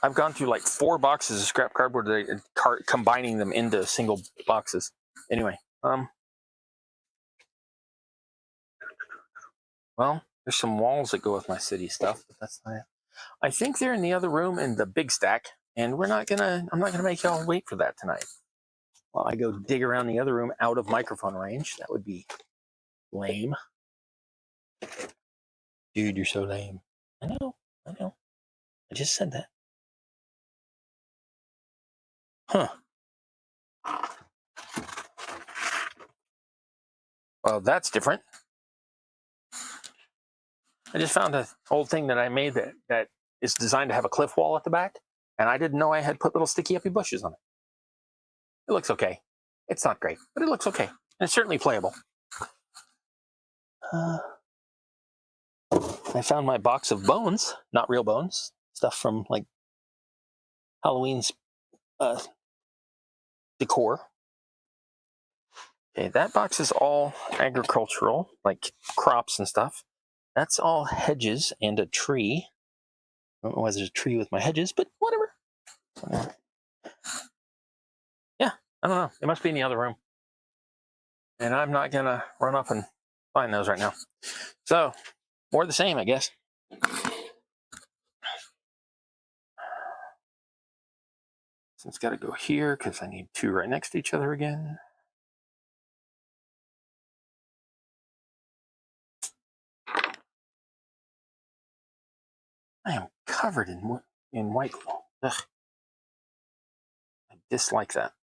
Speaker 1: I've gone through like 4 boxes of scrap cardboard, combining them into single boxes. Anyway, well, there's some walls that go with my city stuff, but that's not it. I think they're in the other room in the big stack, and I'm not gonna make y'all wait for that tonight. While I go dig around the other room out of microphone range. That would be lame. Dude, you're so lame. I know. I just said that. Huh. Well, that's different. I just found an old thing that I made that is designed to have a cliff wall at the back, and I didn't know I had put little sticky uppy bushes on it. It looks okay. It's not great, but it looks okay. And it's certainly playable. I found my box of bones, not real bones, stuff from like Halloween's decor. Okay, that box is all agricultural, like crops and stuff. That's all hedges and a tree. I don't know why there's a tree with my hedges, but whatever. Yeah, I don't know. It must be in the other room. And I'm not going to run off and find those right now. So, more of the same, I guess. So it's got to go here because I need 2 right next to each other again. I am covered in white glue. Ugh. I dislike that.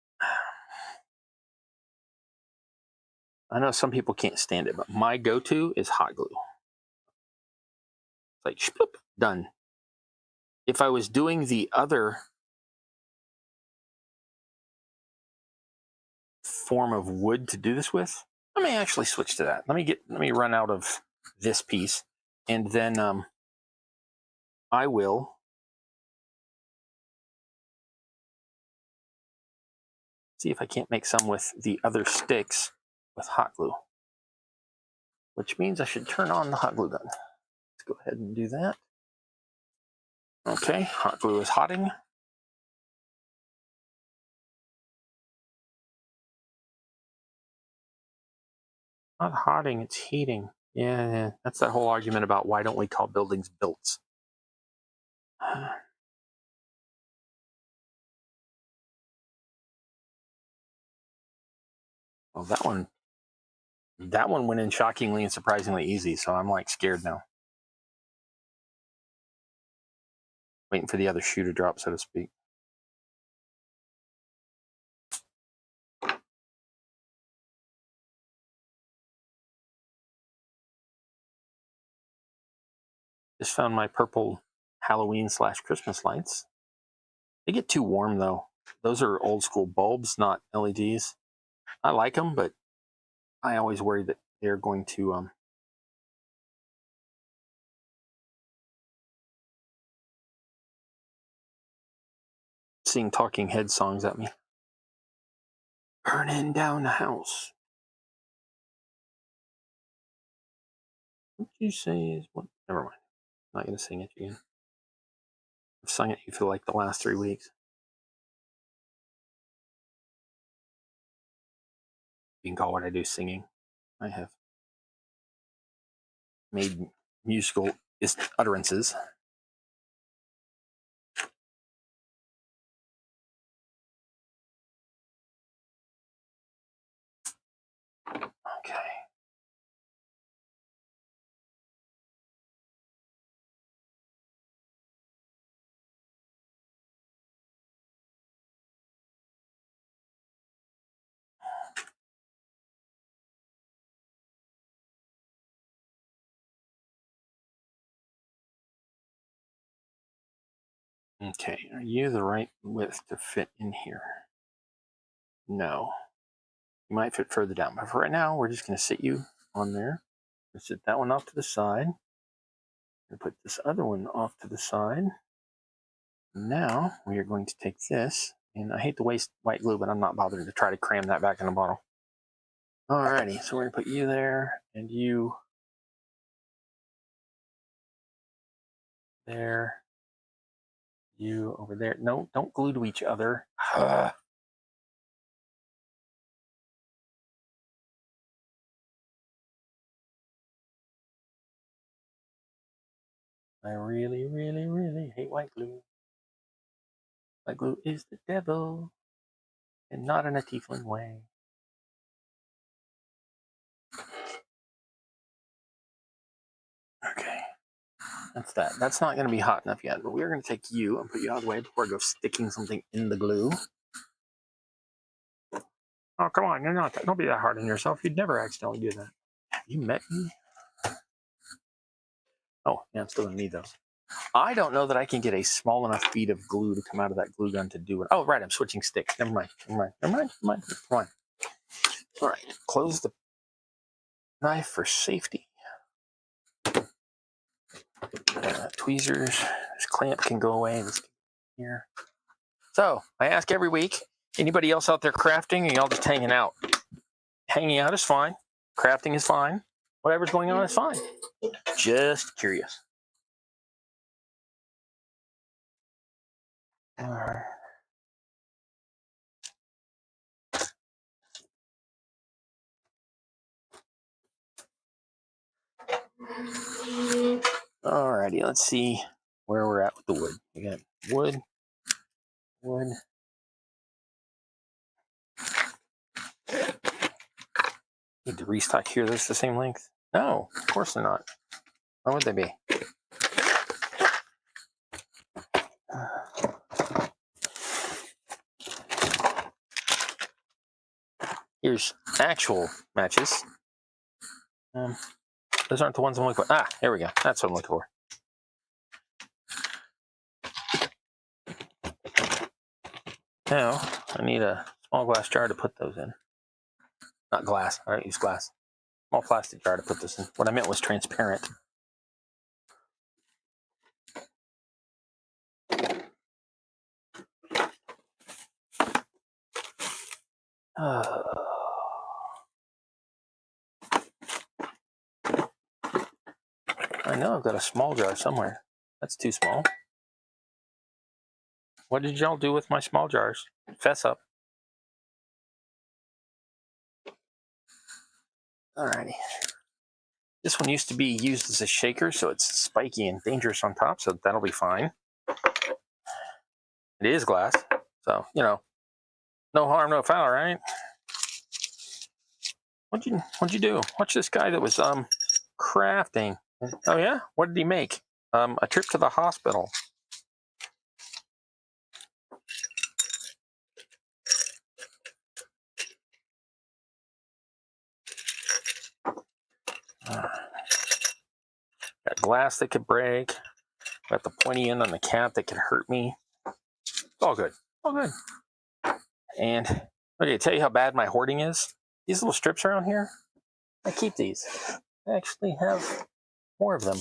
Speaker 1: I know some people can't stand it, but my go-to is hot glue. It's like, shploop, done. If I was doing the other form of wood to do this with, I may actually switch to that. Let me run out of this piece, and then I will see if I can't make some with the other sticks with hot glue, which means I should turn on the hot glue gun. Let's go ahead and do that. Okay, hot glue is hotting. Not hotting, it's heating. Yeah, that's that whole argument about why don't we call buildings built. Well, that one went in shockingly and surprisingly easy, so I'm like scared now. Waiting for the other shoe to drop, so to speak. Just found my purple Halloween / Christmas lights. They get too warm though. Those are old school bulbs, not LEDs. I like them, but I always worry that they're going to sing Talking Head songs at me. Burning down the house. What you say is what? Never mind. I'm not going to sing it again. I've sung it for like the last 3 weeks. You can call what I do singing. I have made musical utterances. Okay, are you the right width to fit in here? No. You might fit further down, but for right now, we're just going to sit you on there. We'll sit that one off to the side. We'll put this other one off to the side. Now, we are going to take this, and I hate to waste white glue, but I'm not bothering to try to cram that back in the bottle. Alrighty, so we're going to put you there, and you there, you over there. No, don't glue to each other. I really, really, really hate white glue. White glue is the devil, and not in a tiefling way. Okay, that's that. That's not going to be hot enough yet, but we're going to take you and put you out of the way before I go sticking something in the glue. Oh, come on, you're not. Don't be that hard on yourself. You'd never accidentally do that. Have you met me? Oh, yeah, I'm still going to need those. I don't know that I can get a small enough bead of glue to come out of that glue gun to do it. Oh, right, I'm switching sticks. Never mind. Come on. All right, close the knife for safety. Tweezers. This clamp can go away. This here. So, I ask every week, anybody else out there crafting, or y'all just hanging out? Hanging out is fine. Crafting is fine. Whatever's going on is fine. Just curious. All right. Alrighty, let's see where we're at with the wood. We got wood. Need to restock here. This the same length? No, of course they're not. Why would they be? Here's actual matches. Those aren't the ones I'm looking for. Ah, here we go. That's what I'm looking for. Now, I need a small glass jar to put those in. Not glass. I don't use glass. Small plastic jar to put this in. What I meant was transparent. I know I've got a small jar somewhere. That's too small. What did y'all do with my small jars? Fess up. Alrighty. This one used to be used as a shaker, so it's spiky and dangerous on top, so that'll be fine. It is glass, so, you know, no harm, no foul, right? What'd you do? Watch this guy that was crafting. Oh yeah? What did he make? A trip to the hospital. Got glass that could break. Got the pointy end on the cap that could hurt me. It's all good. All good. And okay, tell you how bad my hoarding is. These little strips around here, I keep these. I actually have more of them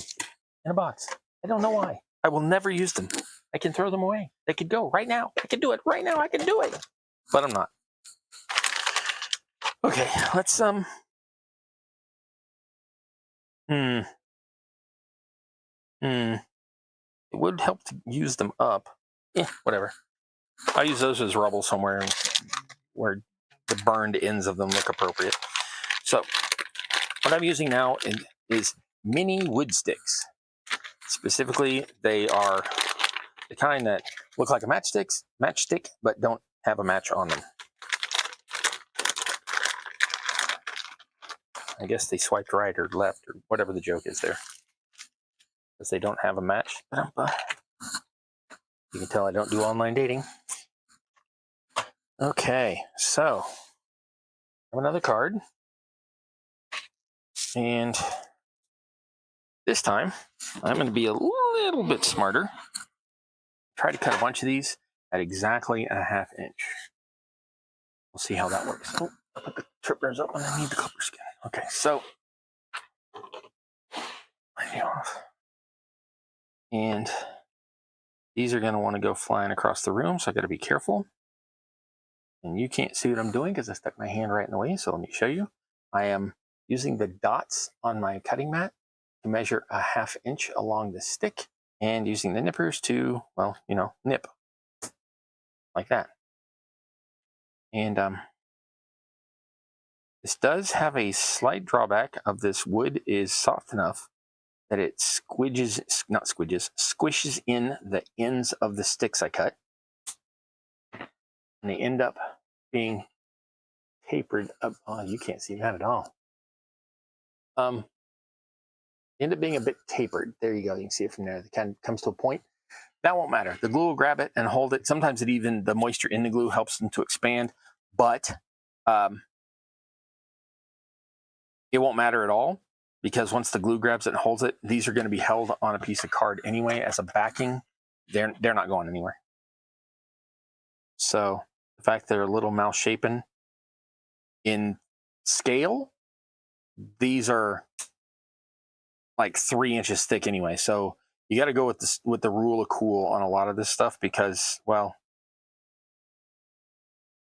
Speaker 1: in a box. I don't know why. I will never use them. I can throw them away. They could go right now. I can do it right now. I can do it. But I'm not. Okay, let's It would help to use them up. Yeah, whatever. I use those as rubble somewhere where the burned ends of them look appropriate. So what I'm using now is mini wood sticks. Specifically, they are the kind that look like a matchstick, but don't have a match on them. I guess they swiped right or left or whatever the joke is there, because they don't have a match. You can tell I don't do online dating. Okay, so I have another card. And this time, I'm going to be a little bit smarter. try to cut a bunch of these at exactly 1/2 inch. We'll see how that works. Oh, I put the trippers up and I need the clipper skin. Okay, so off. And these are going to want to go flying across the room, so I got to be careful. And you can't see what I'm doing because I stuck my hand right in the way, so let me show you. I am using the dots on my cutting mat to measure 1/2 inch along the stick and using the nippers to, well, you know, nip like that. And this does have a slight drawback of this wood is soft enough that it squishes in the ends of the sticks I cut. And they end up being tapered up. Oh, you can't see that at all. End up being a bit tapered. There you go. You can see it from there. It kind of comes to a point. That won't matter. The glue will grab it and hold it. Sometimes it even, the moisture in the glue helps them to expand, but it won't matter at all because once the glue grabs it and holds it, these are going to be held on a piece of card anyway as a backing. They're not going anywhere. So the fact they're a little misshapen in scale, these are like 3 inches thick anyway. So you got to go with the rule of cool on a lot of this stuff because, well,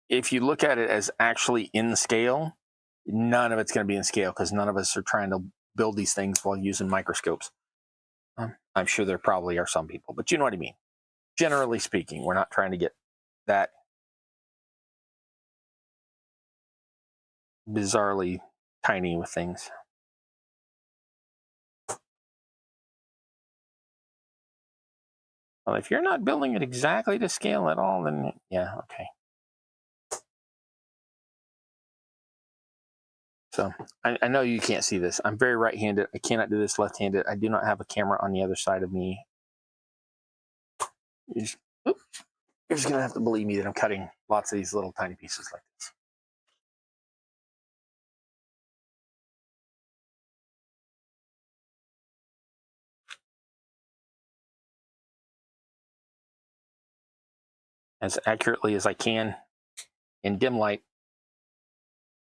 Speaker 1: if you look at it as actually in scale, none of it's going to be in scale because none of us are trying to build these things while using microscopes. I'm sure there probably are some people, but you know what I mean. Generally speaking, we're not trying to get that bizarrely tiny with things. Well, if you're not building it exactly to scale at all, then yeah, okay. So I know you can't see this. I'm very right-handed. I cannot do this left-handed. I do not have a camera on the other side of me. You're just going to have to believe me that I'm cutting lots of these little tiny pieces like this. As accurately as I can in dim light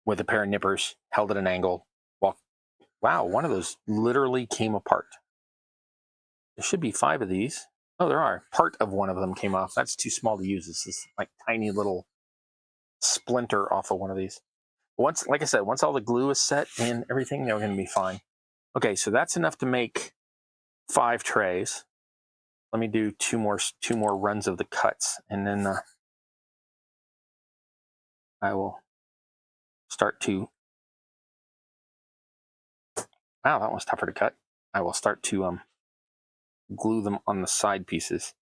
Speaker 1: with a pair of nippers held at an angle. Wow, one of those literally came apart. There should be 5 of these. Oh, there are. Part of one of them came off. That's too small to use. This is like tiny little splinter off of one of these. Once, like I said, once all the glue is set and everything, they're going to be fine. Okay, so that's enough to make 5 trays. Let me do two more runs of the cuts, and then I will start to. Wow, that one's tougher to cut. I will start to glue them on the side pieces.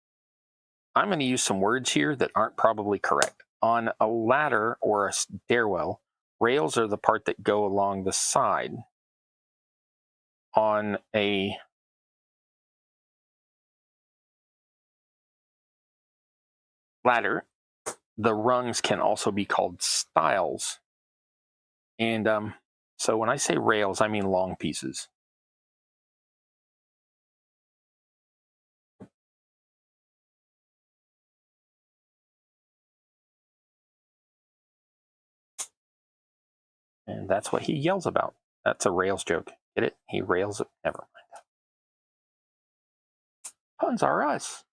Speaker 1: I'm going to use some words here that aren't probably correct. On a ladder or a stairwell, rails are the part that go along the side. On a ladder, the rungs can also be called stiles. And so when I say rails, I mean long pieces. And that's what he yells about. That's a rails joke. Get it? He rails it. Never mind. Puns are us.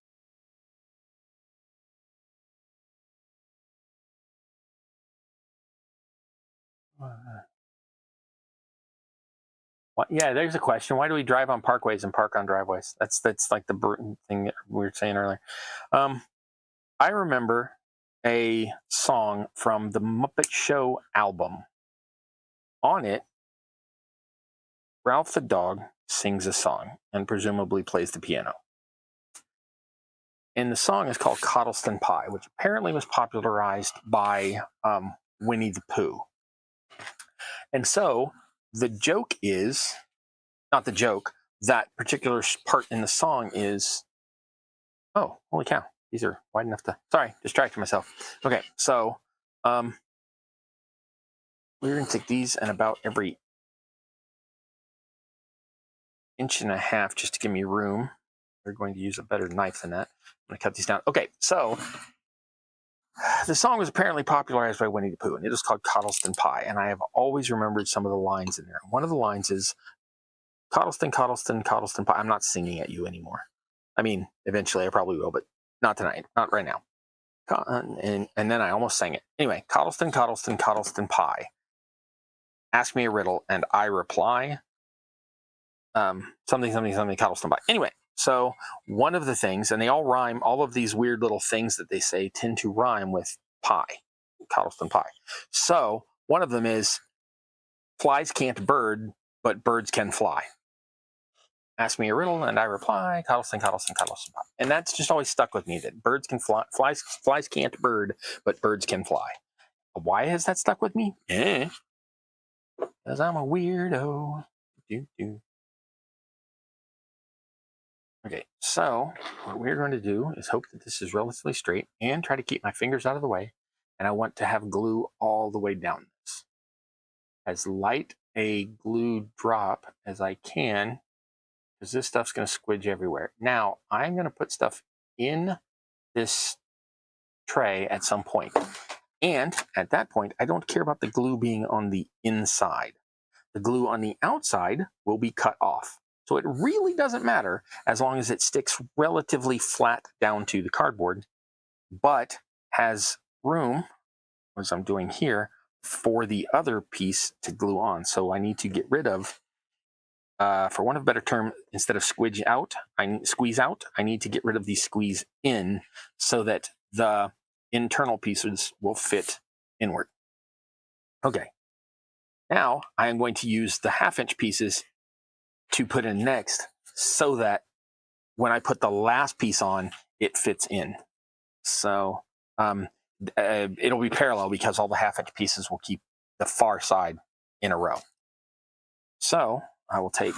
Speaker 1: What? Yeah, there's a question. Why do we drive on parkways and park on driveways? That's like the Burton thing that we were saying earlier. I remember a song from the Muppet Show album. On it, Ralph the dog sings a song and presumably plays the piano. And the song is called Coddleston Pie, which apparently was popularized by Winnie the Pooh. And so the joke is, not the joke, that particular part in the song is, oh, holy cow, these are wide enough to, sorry, distracted myself. Okay, so we're going to take these and about every 1.5 inches just to give me room. We're going to use a better knife than that. going to cut these down. Okay, so the song was apparently popularized by Winnie the Pooh, and it is called Coddleston Pie, and I have always remembered some of the lines in there. One of the lines is, Coddleston, Coddleston, Coddleston Pie. I'm not singing at you anymore. I mean, eventually I probably will, but not tonight, not right now. And then I almost sang it. Anyway, Coddleston, Coddleston, Coddleston Pie. Ask me a riddle, and I reply, something, something, something, Coddleston Pie. Anyway, so one of the things, and they all rhyme, all of these weird little things that they say tend to rhyme with pie, Coddleston Pie. So one of them is, flies can't bird, but birds can fly. Ask me a riddle, and I reply, Coddleston, Coddleston, Coddleston Pie. And that's just always stuck with me, that birds can fly, flies can't bird, but birds can fly. Why has that stuck with me? Because I'm a weirdo. Okay, so what we're going to do is hope that this is relatively straight and try to keep my fingers out of the way. And I want to have glue all the way down this. As light a glue drop as I can, because this stuff's going to squidge everywhere. Now, I'm going to put stuff in this tray at some point. And at that point, I don't care about the glue being on the inside. The glue on the outside will be cut off. So it really doesn't matter as long as it sticks relatively flat down to the cardboard, but has room, as I'm doing here, for the other piece to glue on. So I need to get rid of, for want of a better term, instead of squeeze out, I need to get rid of the squeeze in so that the internal pieces will fit inward. Okay. Now I am going to use the 1/2-inch pieces to put in next so that when I put the last piece on, it fits in. So it'll be parallel because all the 1/2-inch pieces will keep the far side in a row. So I will take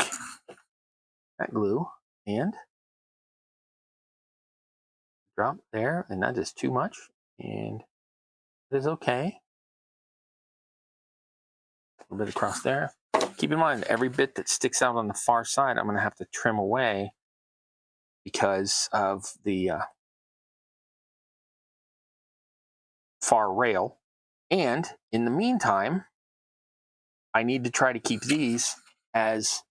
Speaker 1: that glue and drop there, and that is too much, and it is okay. A little bit across there. Keep in mind, every bit that sticks out on the far side, I'm going to have to trim away because of the far rail. And in the meantime, I need to try to keep these as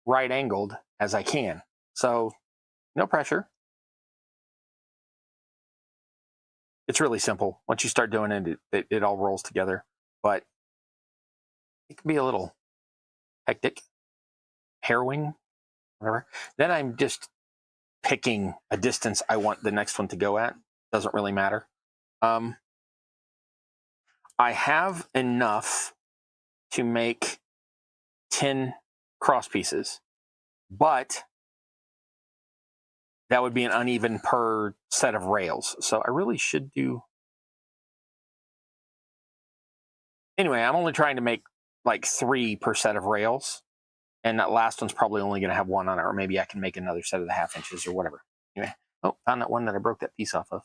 Speaker 1: right angled as I can. So no pressure. It's really simple. Once you start doing it, it all rolls together. But it can be a little hectic, harrowing, whatever. Then I'm just picking a distance I want the next one to go at. Doesn't really matter. I have enough to make 10 cross pieces, but that would be an uneven per set of rails. So I really should do... Anyway, I'm only trying to make like 3 per set of rails, and that last one's probably only going to have 1 on it, or maybe I can make another set of the 1/2 inches or whatever. Anyway, oh, found that one that I broke that piece off of.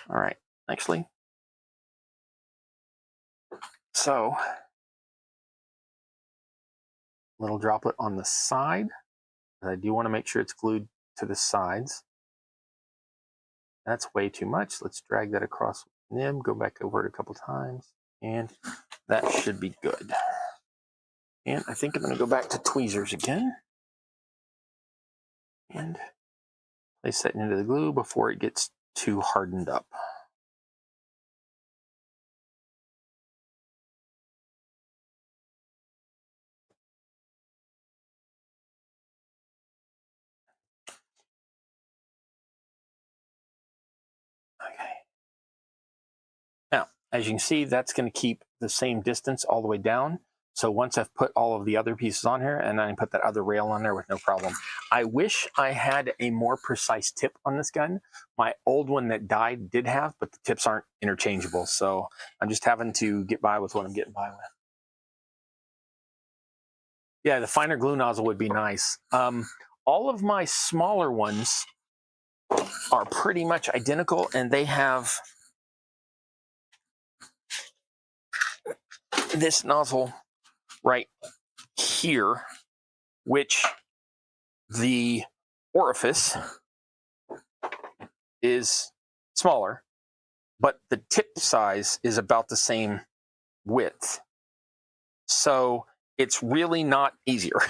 Speaker 1: All right, actually, so little droplet on the side. I do want to make sure it's glued to the sides. That's way too much. Let's drag that across with nib, go back over it a couple times, and that should be good. And I think I'm going to go back to tweezers again and place that into the glue before it gets too hardened up. Okay. Now, as you can see, that's going to keep the same distance all the way down. So once I've put all of the other pieces on here, and then I put that other rail on there with no problem. I wish I had a more precise tip on this gun. My old one that died did have, but the tips aren't interchangeable. So I'm just having to get by with what I'm getting by with. Yeah, the finer glue nozzle would be nice. All of my smaller ones are pretty much identical, and they have this nozzle right here, which the orifice is smaller, but the tip size is about the same width. So it's really not easier.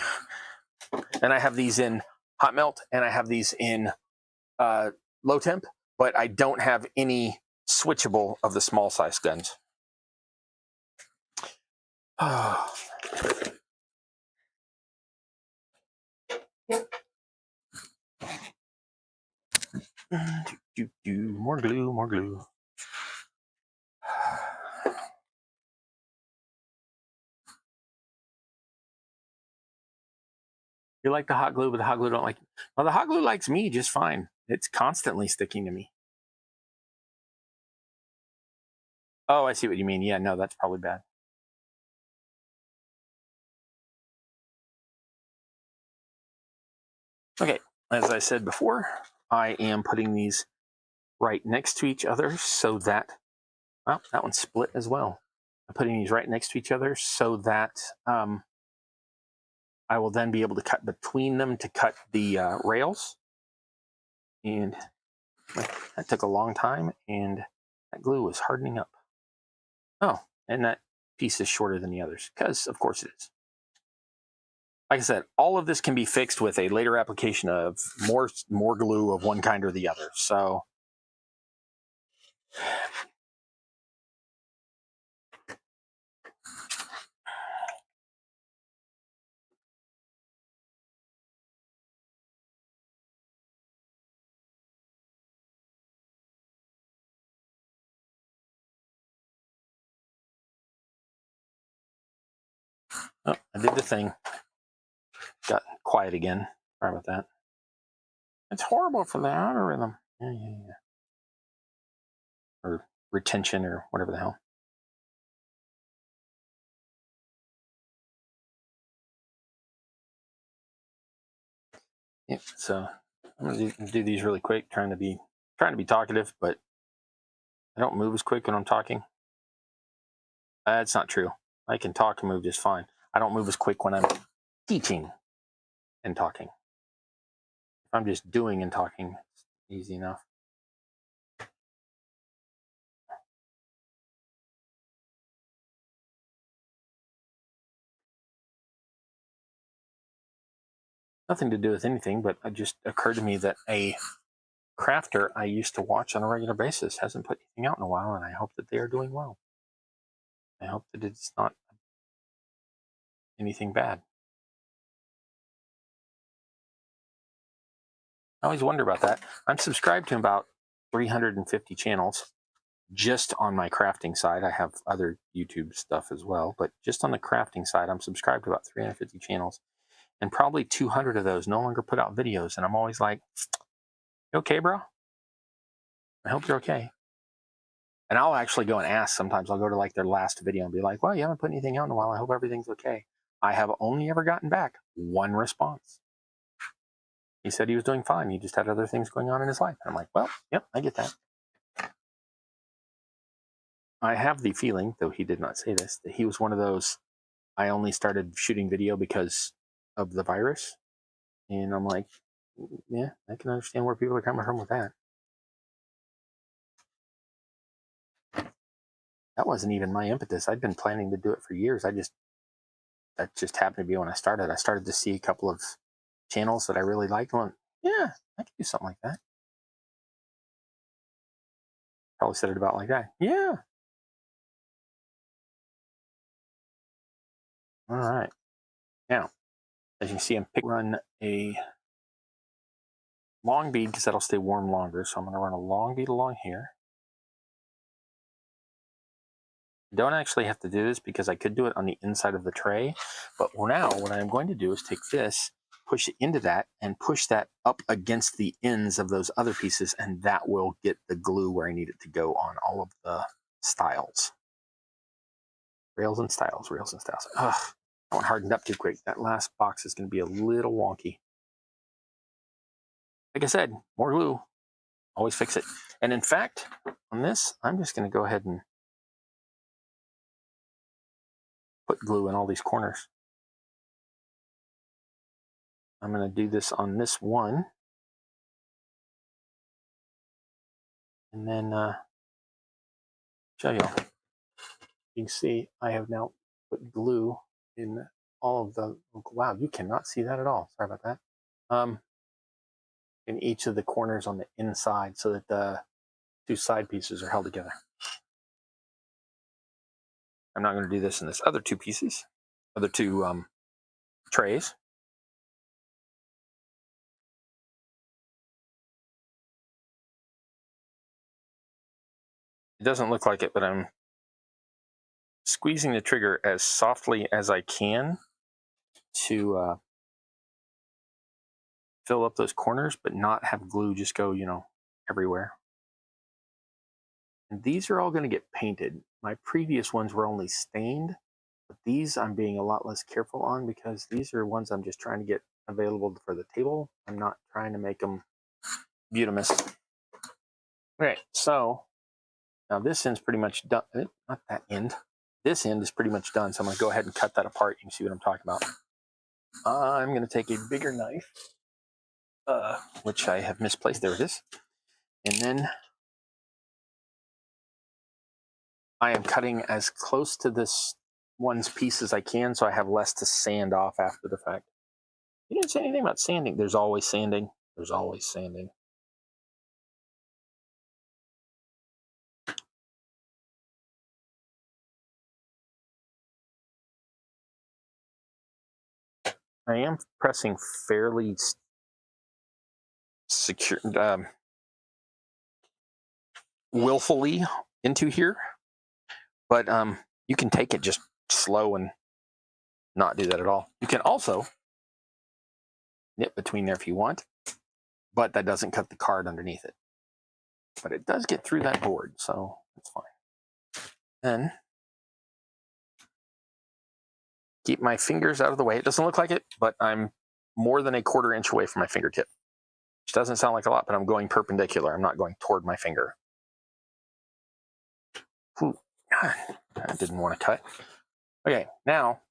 Speaker 1: And I have these in hot melt and I have these in low temp, but I don't have any switchable of the small size guns. More glue, more glue. You like the hot glue, but the hot glue don't like you. Well, the hot glue likes me just fine. It's constantly sticking to me. Oh, I see what you mean. Yeah, no, that's probably bad. Okay, as I said before, I am putting these right next to each other so that, well, that one's split as well. I'm putting these right next to each other so that I will then be able to cut between them to cut the rails. And that took a long time, and that glue is hardening up. Oh, and that piece is shorter than the others, because of course it is. Like I said, all of this can be fixed with a later application of more glue of one kind or the other. So oh, I did the thing. Got quiet again. Sorry about that. It's horrible for the algorithm. Yeah. Or retention or whatever the hell. Yeah, so I'm gonna do these really quick, trying to be talkative, but I don't move as quick when I'm talking. That's not true. I can talk and move just fine. I don't move as quick when I'm teaching and talking. If I'm just doing and talking, it's easy enough. Nothing to do with anything, but it just occurred to me that a crafter I used to watch on a regular basis hasn't put anything out in a while, and I hope that they are doing well. I hope that it's not anything bad. I always wonder about that. I'm subscribed to about 350 channels just on my crafting side. I have other YouTube stuff as well, but just on the crafting side, I'm subscribed to about 350 channels, and probably 200 of those no longer put out videos. And I'm always like, you okay, bro? I hope you're okay. And I'll actually go and ask. Sometimes I'll go to like their last video and be like, well, you haven't put anything out in a while. I hope everything's okay. I have only ever gotten back one response. He said he was doing fine. He just had other things going on in his life. And I'm like, well, yep, I get that. I have the feeling, though he did not say this, that he was one of those, I only started shooting video because of the virus. And I'm like, yeah, I can understand where people are coming from with that. That wasn't even my impetus. I'd been planning to do it for years. That just happened to be when I started. I started to see a couple of channels that I really liked. One, yeah, I could do something like that. Probably said it about like that. Yeah. All right. Now, as you can see, I'm run a long bead because that'll stay warm longer. So I'm going to run a long bead along here. I don't actually have to do this because I could do it on the inside of the tray. But now what I'm going to do is take this, push it into that, and push that up against the ends of those other pieces, and that will get the glue where I need it to go on all of the stiles. Rails and stiles, rails and stiles. Ugh, that one hardened up too quick. That last box is going to be a little wonky. Like I said, more glue. Always fix it. And in fact, on this, I'm just going to go ahead and put glue in all these corners. I'm going to do this on this one. And then show you. You can see I have now put glue in all of the, wow, you cannot see that at all. Sorry about that. In each of the corners on the inside so that the two side pieces are held together. I'm not going to do this in this other two pieces, other two trays. It doesn't look like it, but I'm squeezing the trigger as softly as I can to fill up those corners, but not have glue just go, you know, everywhere. And these are all going to get painted. My previous ones were only stained, but these I'm being a lot less careful on because these are ones I'm just trying to get available for the table. I'm not trying to make them beautimous. Okay, so now this end's pretty much done. Not that end. This end is pretty much done, so I'm going to go ahead and cut that apart. You can see what I'm talking about. I'm going to take a bigger knife, which I have misplaced. There it is. And then I am cutting as close to this one's piece as I can so I have less to sand off after the fact. You didn't say anything about sanding. There's always sanding. There's always sanding. I am pressing fairly secure, willfully into here, but you can take it just slow and not do that at all. You can also knit between there if you want, but that doesn't cut the card underneath it. But it does get through that board, so that's fine. Then keep my fingers out of the way. It doesn't look like it, but I'm more than a 1/4 inch away from my fingertip, which doesn't sound like a lot, but I'm going perpendicular. I'm not going toward my finger. Ooh, God, I didn't want to cut. Okay, now,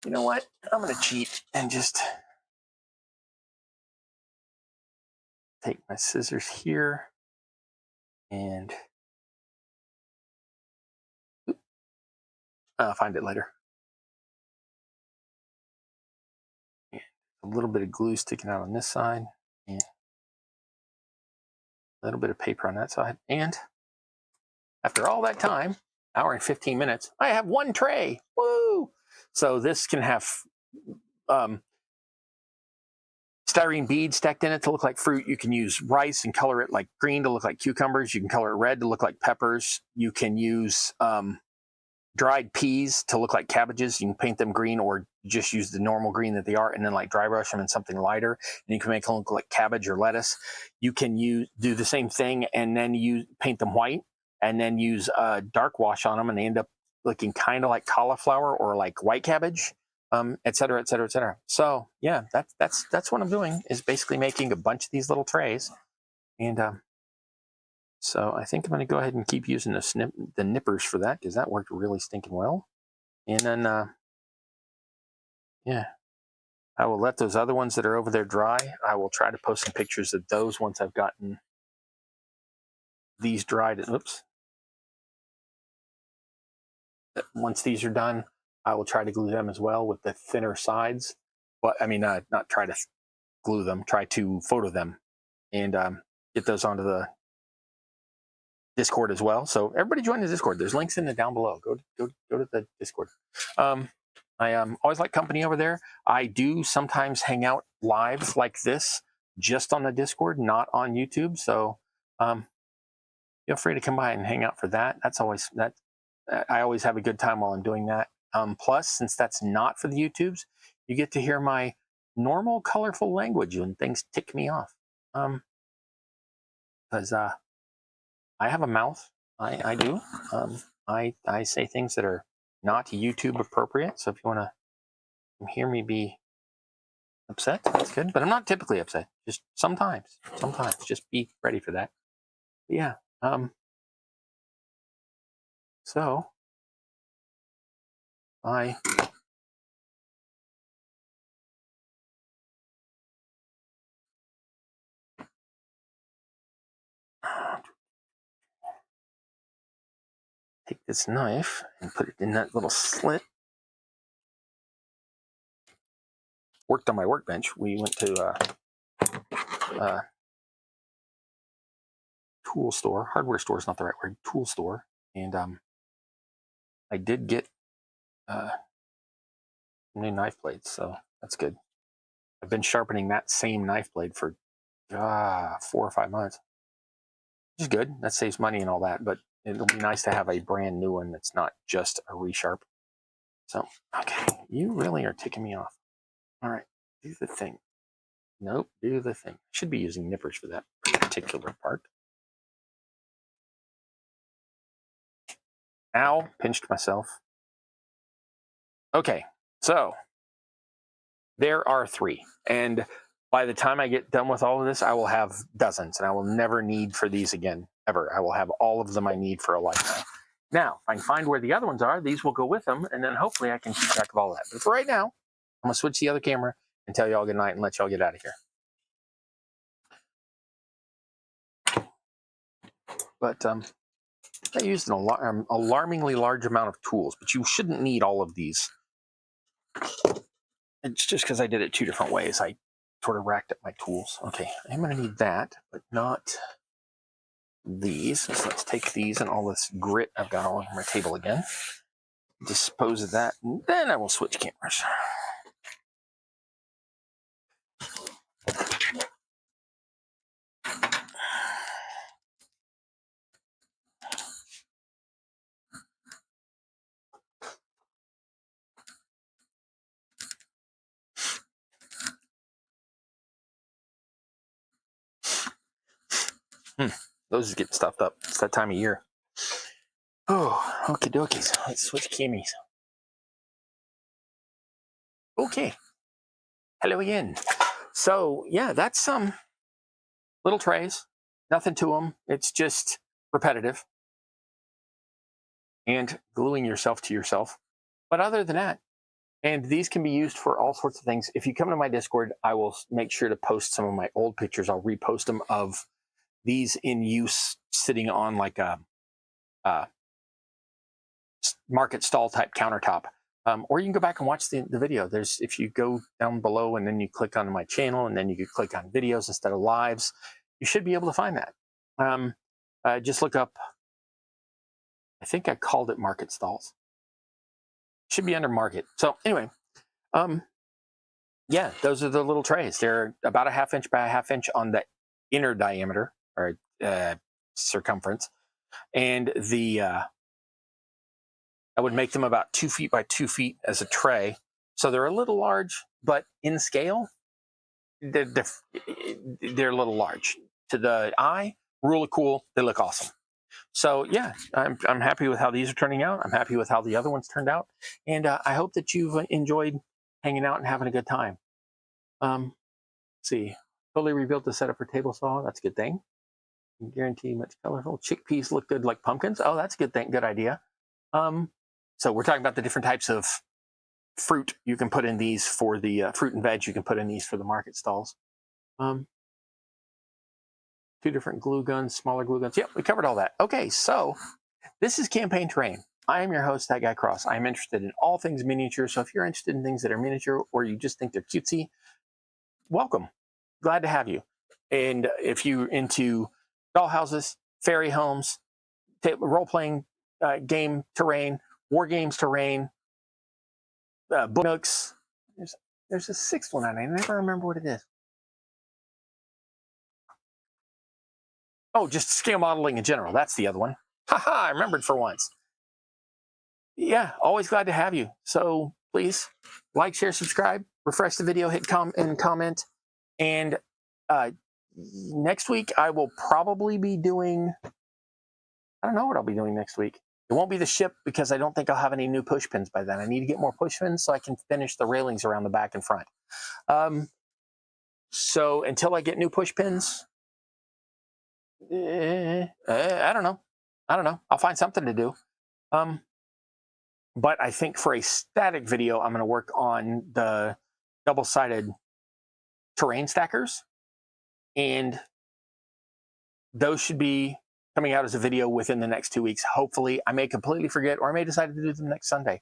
Speaker 1: you know what? I'm going to cheat and just take my scissors here and I'll find it later. And a little bit of glue sticking out on this side and a little bit of paper on that side. And after all that time, hour and 15 minutes, I have one tray. Woo! So this can have styrene beads stacked in it to look like fruit. You can use rice and color it like green to look like cucumbers. You can color it red to look like peppers. You can use dried peas to look like cabbages. You can paint them green or just use the normal green that they are and then like dry brush them in something lighter. And you can make them look like cabbage or lettuce. You can do the same thing and then you paint them white and then use dark wash on them and they end up looking kind of like cauliflower or like white cabbage. Et cetera, et cetera, et cetera. So yeah, that's what I'm doing is basically making a bunch of these little trays. And so I think I'm going to go ahead and keep using the nippers for that because that worked really stinking well. And then, yeah, I will let those other ones that are over there dry. I will try to post some pictures of those once I've gotten these dried. Oops. Once these are done, I will try to glue them as well with the thinner sides. But I mean, not try to glue them, try to photo them and get those onto the Discord as well. So everybody join the Discord. There's links in the down below. Go to the Discord. I always like company over there. I do sometimes hang out live like this, just on the Discord, not on YouTube. So feel free to come by and hang out for that. That's always that. I always have a good time while I'm doing that. Plus, since that's not for the YouTubes, you get to hear my normal, colorful language when things tick me off. Because I have a mouth. I do. I say things that are not YouTube appropriate. So if you want to hear me be upset, that's good. But I'm not typically upset. Just sometimes. Sometimes. Just be ready for that. But yeah. So I take this knife and put it in that little slit. Worked on my workbench. We went to tool store. Hardware store is not the right word. Tool store. And I did get new knife blades, so that's good. I've been sharpening that same knife blade for 4 or 5 months, which is good. That saves money and all that, but it'll be nice to have a brand new one that's not just a resharp. So, okay, you really are ticking me off. All right, do the thing. Nope, do the thing. Should be using nippers for that particular part. Ow, pinched myself. Okay, so there are 3. And by the time I get done with all of this, I will have dozens, and I will never need for these again, ever. I will have all of them I need for a lifetime. Now, if I can find where the other ones are, these will go with them, and then hopefully I can keep track of all that. But for right now, I'm going to switch the other camera and tell you all good night and let y'all get out of here. But I used an alarmingly large amount of tools, but you shouldn't need all of these. It's just because I did it 2 different ways. I sort of racked up my tools. Okay, I'm going to need that, but not these. So let's take these and all this grit I've got all over my table again. Dispose of that, and then I will switch cameras. Those are getting stuffed up. It's that time of year. Oh, okie dokies. Let's switch camies. Okay. Hello again. So, yeah, that's some little trays. Nothing to them. It's just repetitive and gluing yourself to yourself. But other than that, and these can be used for all sorts of things. If you come to my Discord, I will make sure to post some of my old pictures. I'll repost them of these in use sitting on like a market stall type countertop. Or you can go back and watch the video. If you go down below and then you click on my channel and then you can click on videos instead of lives, you should be able to find that. Just look up, I think I called it market stalls. Should be under market. So anyway, yeah, those are the little trays. They're about a 1/2 inch by a 1/2 inch on the inner diameter or circumference. And I would make them about 2 feet by 2 feet as a tray. So they're a little large, but in scale, they're a little large. To the eye, really cool. They look awesome. So yeah, I'm happy with how these are turning out. I'm happy with how the other ones turned out. And I hope that you've enjoyed hanging out and having a good time. Let's see, totally rebuilt the setup for table saw. That's a good thing. Guarantee much colorful. Chickpeas look good like pumpkins. Oh, that's a good thing. Good idea. So we're talking about the different types of fruit you can put in these for the fruit and veg you can put in these for the market stalls. 2 different glue guns, smaller glue guns. Yep, we covered all that. Okay, so this is Campaign Terrain. I am your host, That Guy Cross. I am interested in all things miniature. So if you're interested in things that are miniature or you just think they're cutesy, welcome. Glad to have you. And if you're into dollhouses, fairy homes, role-playing game terrain, war games terrain, books. There's a 6th one on it. I never remember what it is. Oh, just scale modeling in general. That's the other one. Haha, I remembered for once. Yeah, always glad to have you. So please like, share, subscribe, refresh the video, hit comment. And next week I will probably be doing, I don't know what I'll be doing next week. It won't be the ship because I don't think I'll have any new push pins by then. I need to get more push pins so I can finish the railings around the back and front. So until I get new push pins, I don't know. I'll find something to do. But I think for a static video, I'm going to work on the double-sided terrain stackers. And those should be coming out as a video within the next 2 weeks. Hopefully, I may completely forget, or I may decide to do them next Sunday.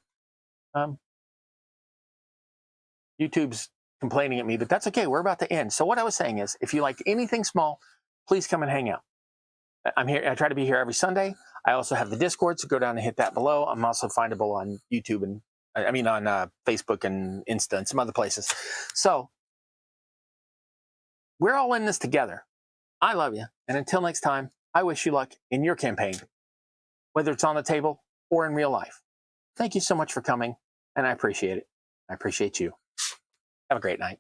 Speaker 1: YouTube's complaining at me, but that's okay. We're about to end. So what I was saying is, if you like anything small, please come and hang out. I'm here. I try to be here every Sunday. I also have the Discord, so go down and hit that below. I'm also findable on YouTube and on Facebook and Insta and some other places. So we're all in this together. I love you. And until next time, I wish you luck in your campaign, whether it's on the table or in real life. Thank you so much for coming, and I appreciate it. I appreciate you. Have a great night.